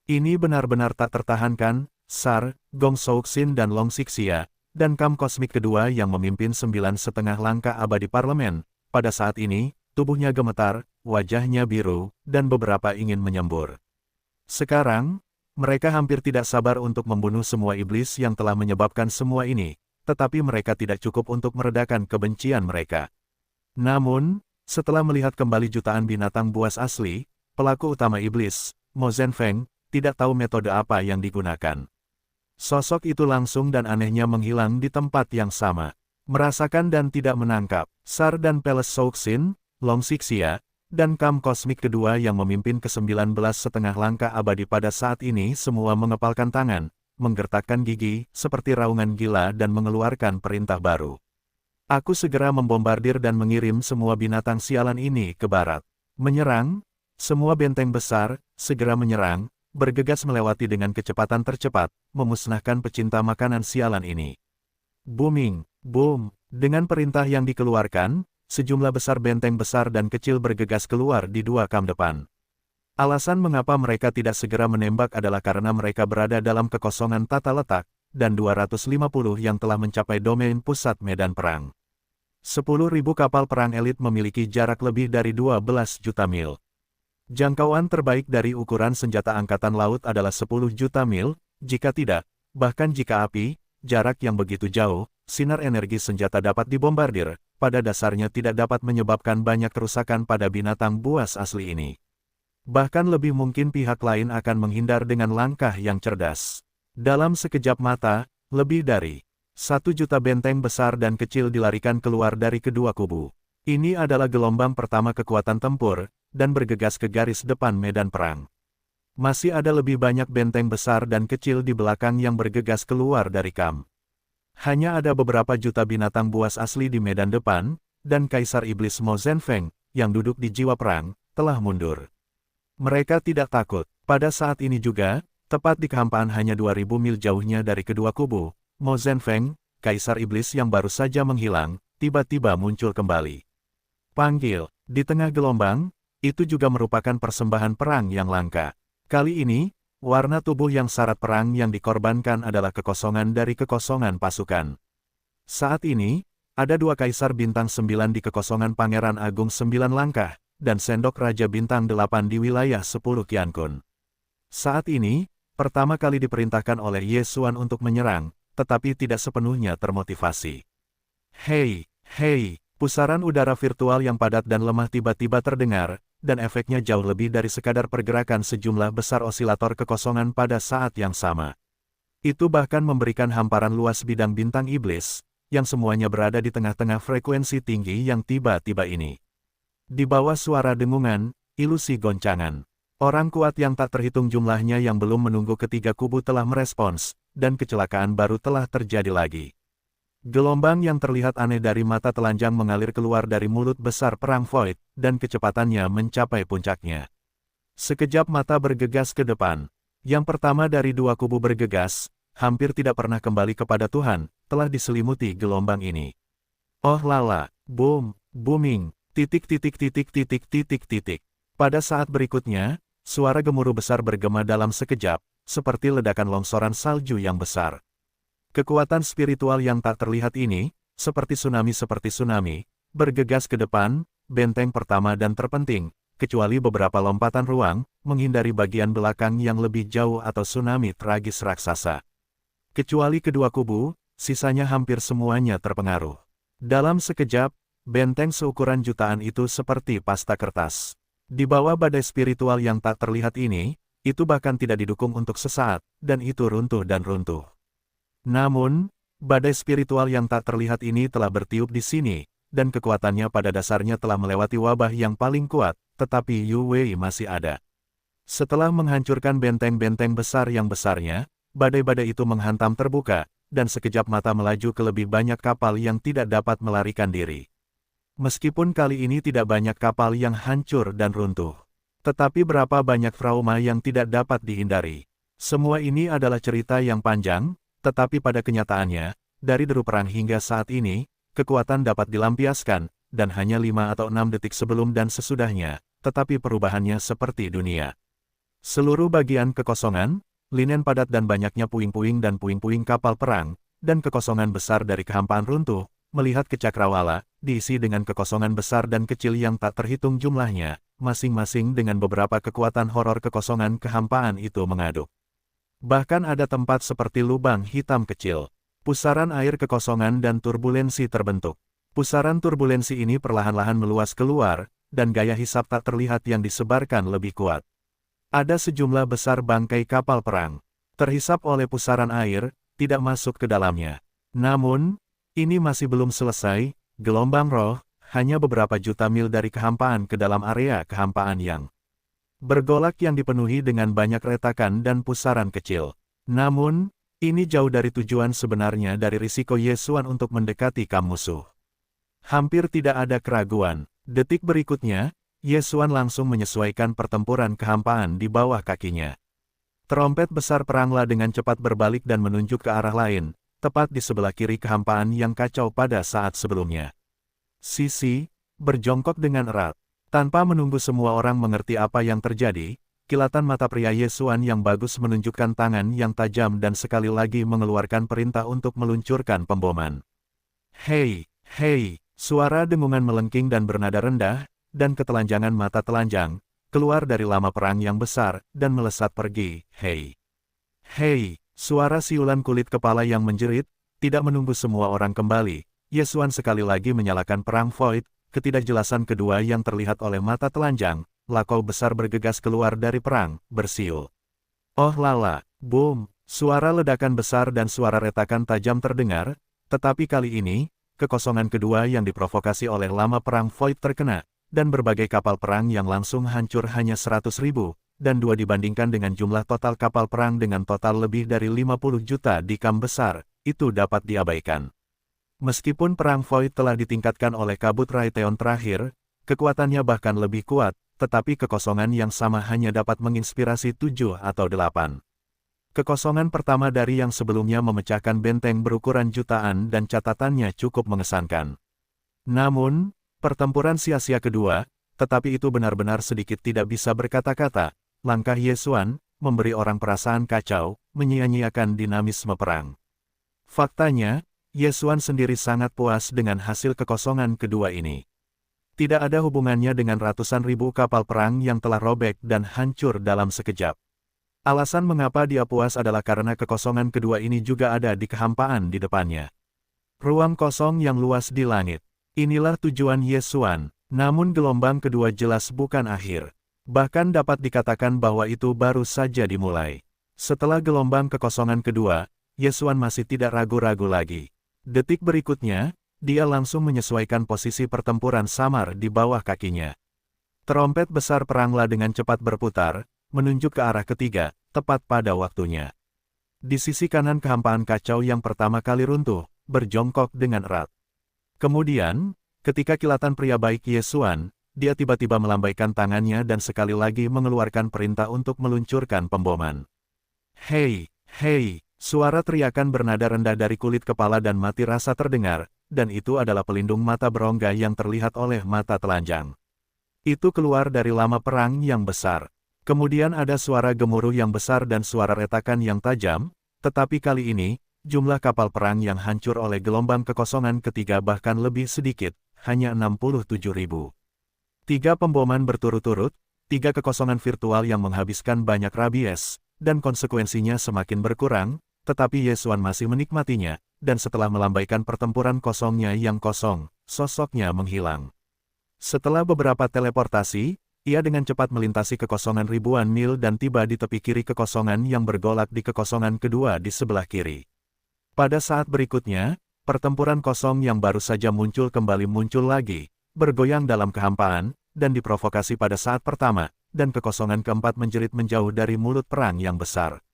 Ini benar-benar tak tertahankan, Sar, Gong Souksin dan Long Sixia, dan Kam Kosmik kedua yang memimpin 9,5 langkah abadi parlemen, pada saat ini, tubuhnya gemetar, wajahnya biru, dan beberapa ingin menyembur. Sekarang, mereka hampir tidak sabar untuk membunuh semua iblis yang telah menyebabkan semua ini, tetapi mereka tidak cukup untuk meredakan kebencian mereka. Namun, setelah melihat kembali jutaan binatang buas asli, pelaku utama iblis, Mo Zhenfeng, tidak tahu metode apa yang digunakan. Sosok itu langsung dan anehnya menghilang di tempat yang sama. Merasakan dan tidak menangkap, Sar dan Peles Souksin, Long Sixia, dan Kam Kosmik kedua yang memimpin ke-19,5 langkah abadi pada saat ini semua mengepalkan tangan, menggertakkan gigi, seperti raungan gila dan mengeluarkan perintah baru. Aku segera membombardir dan mengirim semua binatang sialan ini ke barat. Menyerang, semua benteng besar, segera menyerang, bergegas melewati dengan kecepatan tercepat, memusnahkan pecinta makanan sialan ini. Booming, boom, dengan perintah yang dikeluarkan, sejumlah besar benteng besar dan kecil bergegas keluar di dua kam depan. Alasan mengapa mereka tidak segera menembak adalah karena mereka berada dalam kekosongan tata letak, dan 250 yang telah mencapai domain pusat medan perang. 10.000 kapal perang elit memiliki jarak lebih dari 12 juta mil. Jangkauan terbaik dari ukuran senjata angkatan laut adalah 10 juta mil, jika tidak, bahkan jika api, jarak yang begitu jauh, sinar energi senjata dapat dibombardir, pada dasarnya tidak dapat menyebabkan banyak kerusakan pada binatang buas asli ini. Bahkan lebih mungkin pihak lain akan menghindar dengan langkah yang cerdas. Dalam sekejap mata, lebih dari 1 juta benteng besar dan kecil dilarikan keluar dari kedua kubu. Ini adalah gelombang pertama kekuatan tempur, dan bergegas ke garis depan medan perang. Masih ada lebih banyak benteng besar dan kecil di belakang yang bergegas keluar dari kam. Hanya ada beberapa juta binatang buas asli di medan depan, dan Kaisar Iblis Mo Zhenfeng, yang duduk di jiwa perang, telah mundur. Mereka tidak takut. Pada saat ini juga, tepat di kehampaan hanya 2.000 mil jauhnya dari kedua kubu, Mo Zhenfeng, Kaisar Iblis yang baru saja menghilang, tiba-tiba muncul kembali. Panggil, di tengah gelombang, itu juga merupakan persembahan perang yang langka. Kali ini, warna tubuh yang syarat perang yang dikorbankan adalah kekosongan dari kekosongan pasukan. Saat ini, ada 2 Kaisar Bintang 9 di kekosongan Pangeran Agung 9 langkah, dan Sendok Raja Bintang 8 di wilayah 10 Qiankun. Saat ini, pertama kali diperintahkan oleh Ye Xuan untuk menyerang, tetapi tidak sepenuhnya termotivasi. Hei, hei, pusaran udara virtual yang padat dan lemah tiba-tiba terdengar, dan efeknya jauh lebih dari sekadar pergerakan sejumlah besar osilator kekosongan pada saat yang sama. Itu bahkan memberikan hamparan luas bidang bintang iblis, yang semuanya berada di tengah-tengah frekuensi tinggi yang tiba-tiba ini. Di bawah suara dengungan, ilusi goncangan, orang kuat yang tak terhitung jumlahnya yang belum menunggu ketiga kubu telah merespons, dan kecelakaan baru telah terjadi lagi. Gelombang yang terlihat aneh dari mata telanjang mengalir keluar dari mulut besar perang Void, dan kecepatannya mencapai puncaknya. Sekejap mata bergegas ke depan. Yang pertama dari 2 kubu bergegas, hampir tidak pernah kembali kepada Tuhan, telah diselimuti gelombang ini. Oh lala, boom, booming, titik. Pada saat berikutnya, suara gemuruh besar bergema dalam sekejap, seperti ledakan longsoran salju yang besar. Kekuatan spiritual yang tak terlihat ini, seperti tsunami, bergegas ke depan, benteng pertama dan terpenting, kecuali beberapa lompatan ruang, menghindari bagian belakang yang lebih jauh atau tsunami tragis raksasa. Kecuali kedua kubu, sisanya hampir semuanya terpengaruh. Dalam sekejap, benteng seukuran jutaan itu seperti pasta kertas. Di bawah badai spiritual yang tak terlihat ini, itu bahkan tidak didukung untuk sesaat, dan itu runtuh dan runtuh. Namun, badai spiritual yang tak terlihat ini telah bertiup di sini, dan kekuatannya pada dasarnya telah melewati wabah yang paling kuat, tetapi Yu Wei masih ada. Setelah menghancurkan benteng-benteng besar yang besarnya, badai-badai itu menghantam terbuka, dan sekejap mata melaju ke lebih banyak kapal yang tidak dapat melarikan diri. Meskipun kali ini tidak banyak kapal yang hancur dan runtuh, tetapi berapa banyak trauma yang tidak dapat dihindari. Semua ini adalah cerita yang panjang, tetapi pada kenyataannya, dari deru perang hingga saat ini, kekuatan dapat dilampiaskan, dan hanya 5 atau 6 detik sebelum dan sesudahnya, tetapi perubahannya seperti dunia. Seluruh bagian kekosongan, linen padat dan banyaknya puing-puing dan puing-puing kapal perang, dan kekosongan besar dari kehampaan runtuh, melihat ke cakrawala, diisi dengan kekosongan besar dan kecil yang tak terhitung jumlahnya, masing-masing dengan beberapa kekuatan horor kekosongan kehampaan itu mengaduk. Bahkan ada tempat seperti lubang hitam kecil. Pusaran air kekosongan dan turbulensi terbentuk. Pusaran turbulensi ini perlahan-lahan meluas keluar, dan gaya hisap tak terlihat yang disebarkan lebih kuat. Ada sejumlah besar bangkai kapal perang. Terhisap oleh pusaran air, tidak masuk ke dalamnya. Namun, ini masih belum selesai, gelombang roh, hanya beberapa juta mil dari kehampaan ke dalam area kehampaan yang bergolak yang dipenuhi dengan banyak retakan dan pusaran kecil. Namun, ini jauh dari tujuan sebenarnya dari risiko Yesuan untuk mendekati kam musuh. Hampir tidak ada keraguan. Detik berikutnya, Yesuan langsung menyesuaikan pertempuran kehampaan di bawah kakinya. Trompet besar peranglah dengan cepat berbalik dan menunjuk ke arah lain, tepat di sebelah kiri kehampaan yang kacau pada saat sebelumnya. Sisi, berjongkok dengan erat. Tanpa menunggu semua orang mengerti apa yang terjadi, kilatan mata pria Yesuan yang bagus menunjukkan tangan yang tajam dan sekali lagi mengeluarkan perintah untuk meluncurkan pemboman. Hei, hei, suara dengungan melengking dan bernada rendah, dan ketelanjangan mata telanjang, keluar dari lama perang yang besar, dan melesat pergi, hei. Hei, suara siulan kulit kepala yang menjerit, tidak menunggu semua orang kembali, Yesuan sekali lagi menyalakan perang void. Ketidakjelasan kedua yang terlihat oleh mata telanjang, lakau besar bergegas keluar dari perang, bersiul. Oh lala, boom, suara ledakan besar dan suara retakan tajam terdengar, tetapi kali ini, kekosongan kedua yang diprovokasi oleh lama perang void terkena, dan berbagai kapal perang yang langsung hancur hanya 100.000, dan 2 dibandingkan dengan jumlah total kapal perang dengan total lebih dari 50 juta di kam besar, itu dapat diabaikan. Meskipun perang void telah ditingkatkan oleh kabut Raytheon terakhir, kekuatannya bahkan lebih kuat, tetapi kekosongan yang sama hanya dapat menginspirasi 7 atau 8. Kekosongan pertama dari yang sebelumnya memecahkan benteng berukuran jutaan dan catatannya cukup mengesankan. Namun, pertempuran sia-sia kedua, tetapi itu benar-benar sedikit tidak bisa berkata-kata, langkah Yesuan, memberi orang perasaan kacau, menyia-nyiakan dinamisme perang. Faktanya, Yesuan sendiri sangat puas dengan hasil kekosongan kedua ini. Tidak ada hubungannya dengan ratusan ribu kapal perang yang telah robek dan hancur dalam sekejap. Alasan mengapa dia puas adalah karena kekosongan kedua ini juga ada di kehampaan di depannya. Ruang kosong yang luas di langit. Inilah tujuan Yesuan, namun gelombang kedua jelas bukan akhir. Bahkan dapat dikatakan bahwa itu baru saja dimulai. Setelah gelombang kekosongan kedua, Yesuan masih tidak ragu-ragu lagi. Detik berikutnya, dia langsung menyesuaikan posisi pertempuran samar di bawah kakinya. Trompet besar peranglah dengan cepat berputar, menunjuk ke arah ketiga, tepat pada waktunya. Di sisi kanan kehampaan kacau yang pertama kali runtuh, berjongkok dengan erat. Kemudian, ketika kilatan pria baik Yesuan, dia tiba-tiba melambaikan tangannya dan sekali lagi mengeluarkan perintah untuk meluncurkan pemboman. Hei, hei! Suara teriakan bernada rendah dari kulit kepala dan mati rasa terdengar, dan itu adalah pelindung mata berongga yang terlihat oleh mata telanjang. Itu keluar dari lama perang yang besar. Kemudian ada suara gemuruh yang besar dan suara retakan yang tajam, tetapi kali ini, jumlah kapal perang yang hancur oleh gelombang kekosongan ketiga bahkan lebih sedikit, hanya 67.000. 3 pemboman berturut-turut, 3 kekosongan virtual yang menghabiskan banyak rabies, dan konsekuensinya semakin berkurang, tetapi Yesuan masih menikmatinya, dan setelah melambaikan pertempuran kosongnya yang kosong, sosoknya menghilang. Setelah beberapa teleportasi, ia dengan cepat melintasi kekosongan ribuan mil dan tiba di tepi kiri kekosongan yang bergolak di kekosongan kedua di sebelah kiri. Pada saat berikutnya, pertempuran kosong yang baru saja muncul kembali muncul lagi, bergoyang dalam kehampaan, dan diprovokasi pada saat pertama, dan kekosongan keempat menjerit menjauh dari mulut perang yang besar.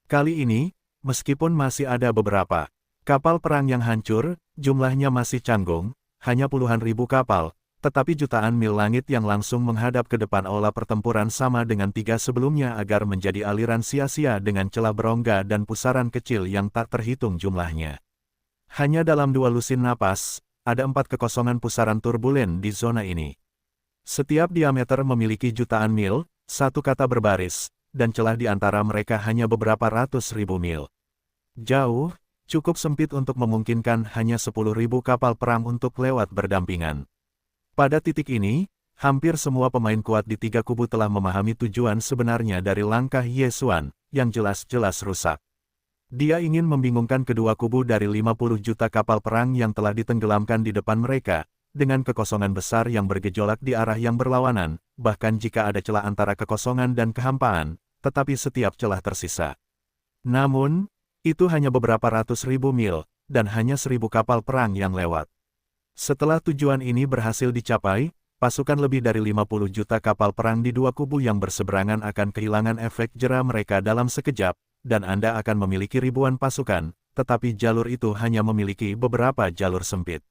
Kali ini, meskipun masih ada beberapa kapal perang yang hancur, jumlahnya masih canggung, hanya puluhan ribu kapal, tetapi jutaan mil langit yang langsung menghadap ke depan aula pertempuran sama dengan 3 sebelumnya agar menjadi aliran sia-sia dengan celah berongga dan pusaran kecil yang tak terhitung jumlahnya. Hanya dalam 2 lusin napas, ada 4 kekosongan pusaran turbulen di zona ini. Setiap diameter memiliki jutaan mil, satu kata berbaris, dan celah di antara mereka hanya beberapa ratus ribu mil. Jauh, cukup sempit untuk memungkinkan hanya 10.000 kapal perang untuk lewat berdampingan. Pada titik ini, hampir semua pemain kuat di 3 kubu telah memahami tujuan sebenarnya dari langkah Ye Xuan, yang jelas-jelas rusak. Dia ingin membingungkan kedua kubu dari 50 juta kapal perang yang telah ditenggelamkan di depan mereka, dengan kekosongan besar yang bergejolak di arah yang berlawanan, bahkan jika ada celah antara kekosongan dan kehampaan, tetapi setiap celah tersisa. Namun, itu hanya beberapa ratus ribu mil, dan hanya 1.000 kapal perang yang lewat. Setelah tujuan ini berhasil dicapai, pasukan lebih dari 50 juta kapal perang di 2 kubu yang berseberangan akan kehilangan efek jera mereka dalam sekejap, dan Anda akan memiliki ribuan pasukan, tetapi jalur itu hanya memiliki beberapa jalur sempit.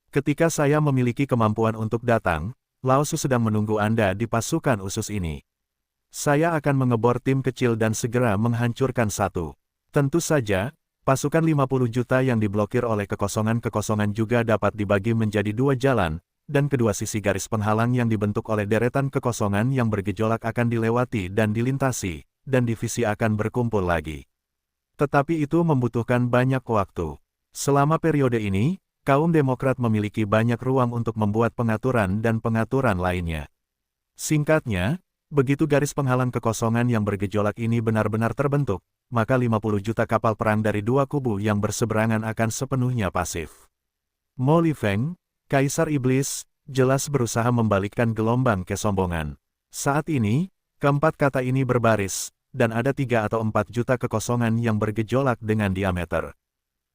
Ketika saya memiliki kemampuan untuk datang, Lao Su sedang menunggu Anda di pasukan usus ini. Saya akan mengebor tim kecil dan segera menghancurkan satu. Tentu saja, pasukan 50 juta yang diblokir oleh kekosongan-kekosongan juga dapat dibagi menjadi 2 jalan, dan kedua sisi garis penghalang yang dibentuk oleh deretan kekosongan yang bergejolak akan dilewati dan dilintasi, dan divisi akan berkumpul lagi. Tetapi itu membutuhkan banyak waktu. Selama periode ini, kaum Demokrat memiliki banyak ruang untuk membuat pengaturan dan pengaturan lainnya. Singkatnya, begitu garis penghalang kekosongan yang bergejolak ini benar-benar terbentuk, maka 50 juta kapal perang dari 2 kubu yang berseberangan akan sepenuhnya pasif. Mo Lifeng, Kaisar Iblis, jelas berusaha membalikkan gelombang kesombongan. Saat ini, keempat kata ini berbaris, dan ada 3 atau 4 juta kekosongan yang bergejolak dengan diameter.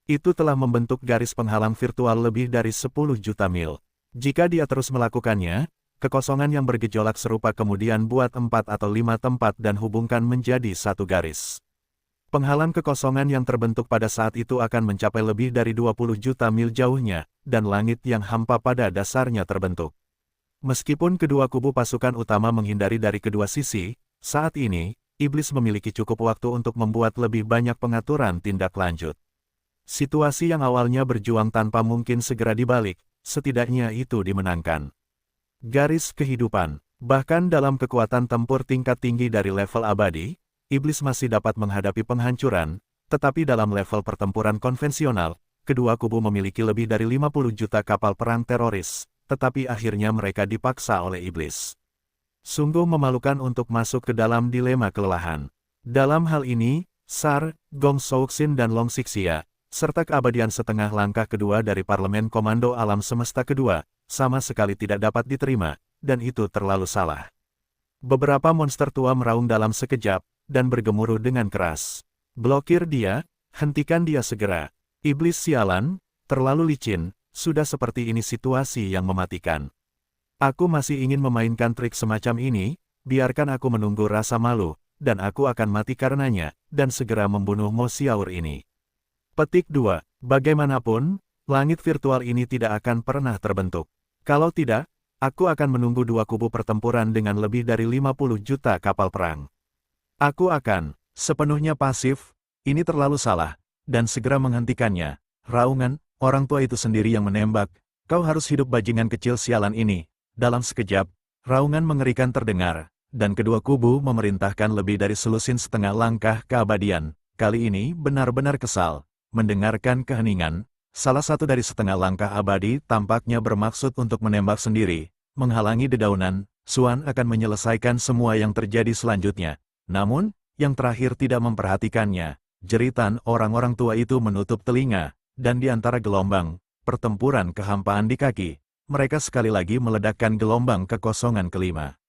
Itu telah membentuk garis penghalang virtual lebih dari 10 juta mil. Jika dia terus melakukannya, kekosongan yang bergejolak serupa kemudian buat 4 atau 5 tempat dan hubungkan menjadi satu garis. Penghalang kekosongan yang terbentuk pada saat itu akan mencapai lebih dari 20 juta mil jauhnya, dan langit yang hampa pada dasarnya terbentuk. Meskipun kedua kubu pasukan utama menghindari dari kedua sisi, saat ini, Iblis memiliki cukup waktu untuk membuat lebih banyak pengaturan tindak lanjut. Situasi yang awalnya berjuang tanpa mungkin segera dibalik, setidaknya itu dimenangkan. Garis kehidupan. Bahkan dalam kekuatan tempur tingkat tinggi dari level abadi, Iblis masih dapat menghadapi penghancuran, tetapi dalam level pertempuran konvensional, kedua kubu memiliki lebih dari 50 juta kapal perang teroris, tetapi akhirnya mereka dipaksa oleh Iblis. Sungguh memalukan untuk masuk ke dalam dilema kelelahan. Dalam hal ini, Sar, Gong Souxin dan Long Sixia, serta keabadian setengah langkah kedua dari Parlemen Komando Alam Semesta kedua, sama sekali tidak dapat diterima, dan itu terlalu salah. Beberapa monster tua meraung dalam sekejap, dan bergemuruh dengan keras. Blokir dia, hentikan dia segera. Iblis sialan, terlalu licin, sudah seperti ini situasi yang mematikan. Aku masih ingin memainkan trik semacam ini, biarkan aku menunggu rasa malu, dan aku akan mati karenanya, dan segera membunuh Mo Xiaour ini. Petik 2. Bagaimanapun, langit virtual ini tidak akan pernah terbentuk. Kalau tidak, aku akan menunggu 2 kubu pertempuran dengan lebih dari 50 juta kapal perang. Aku akan sepenuhnya pasif, ini terlalu salah, dan segera menghentikannya. Raungan, orang tua itu sendiri yang menembak, kau harus hidup bajingan kecil sialan ini. Dalam sekejap, raungan mengerikan terdengar, dan kedua kubu memerintahkan lebih dari selusin setengah langkah keabadian. Kali ini benar-benar kesal. Mendengarkan keheningan, salah satu dari setengah langkah abadi tampaknya bermaksud untuk menembak sendiri, menghalangi dedaunan. Xuan akan menyelesaikan semua yang terjadi selanjutnya. Namun, yang terakhir tidak memperhatikannya. Jeritan orang-orang tua itu menutup telinga, dan di antara gelombang pertempuran kehampaan di kaki, mereka sekali lagi meledakkan gelombang kekosongan kelima.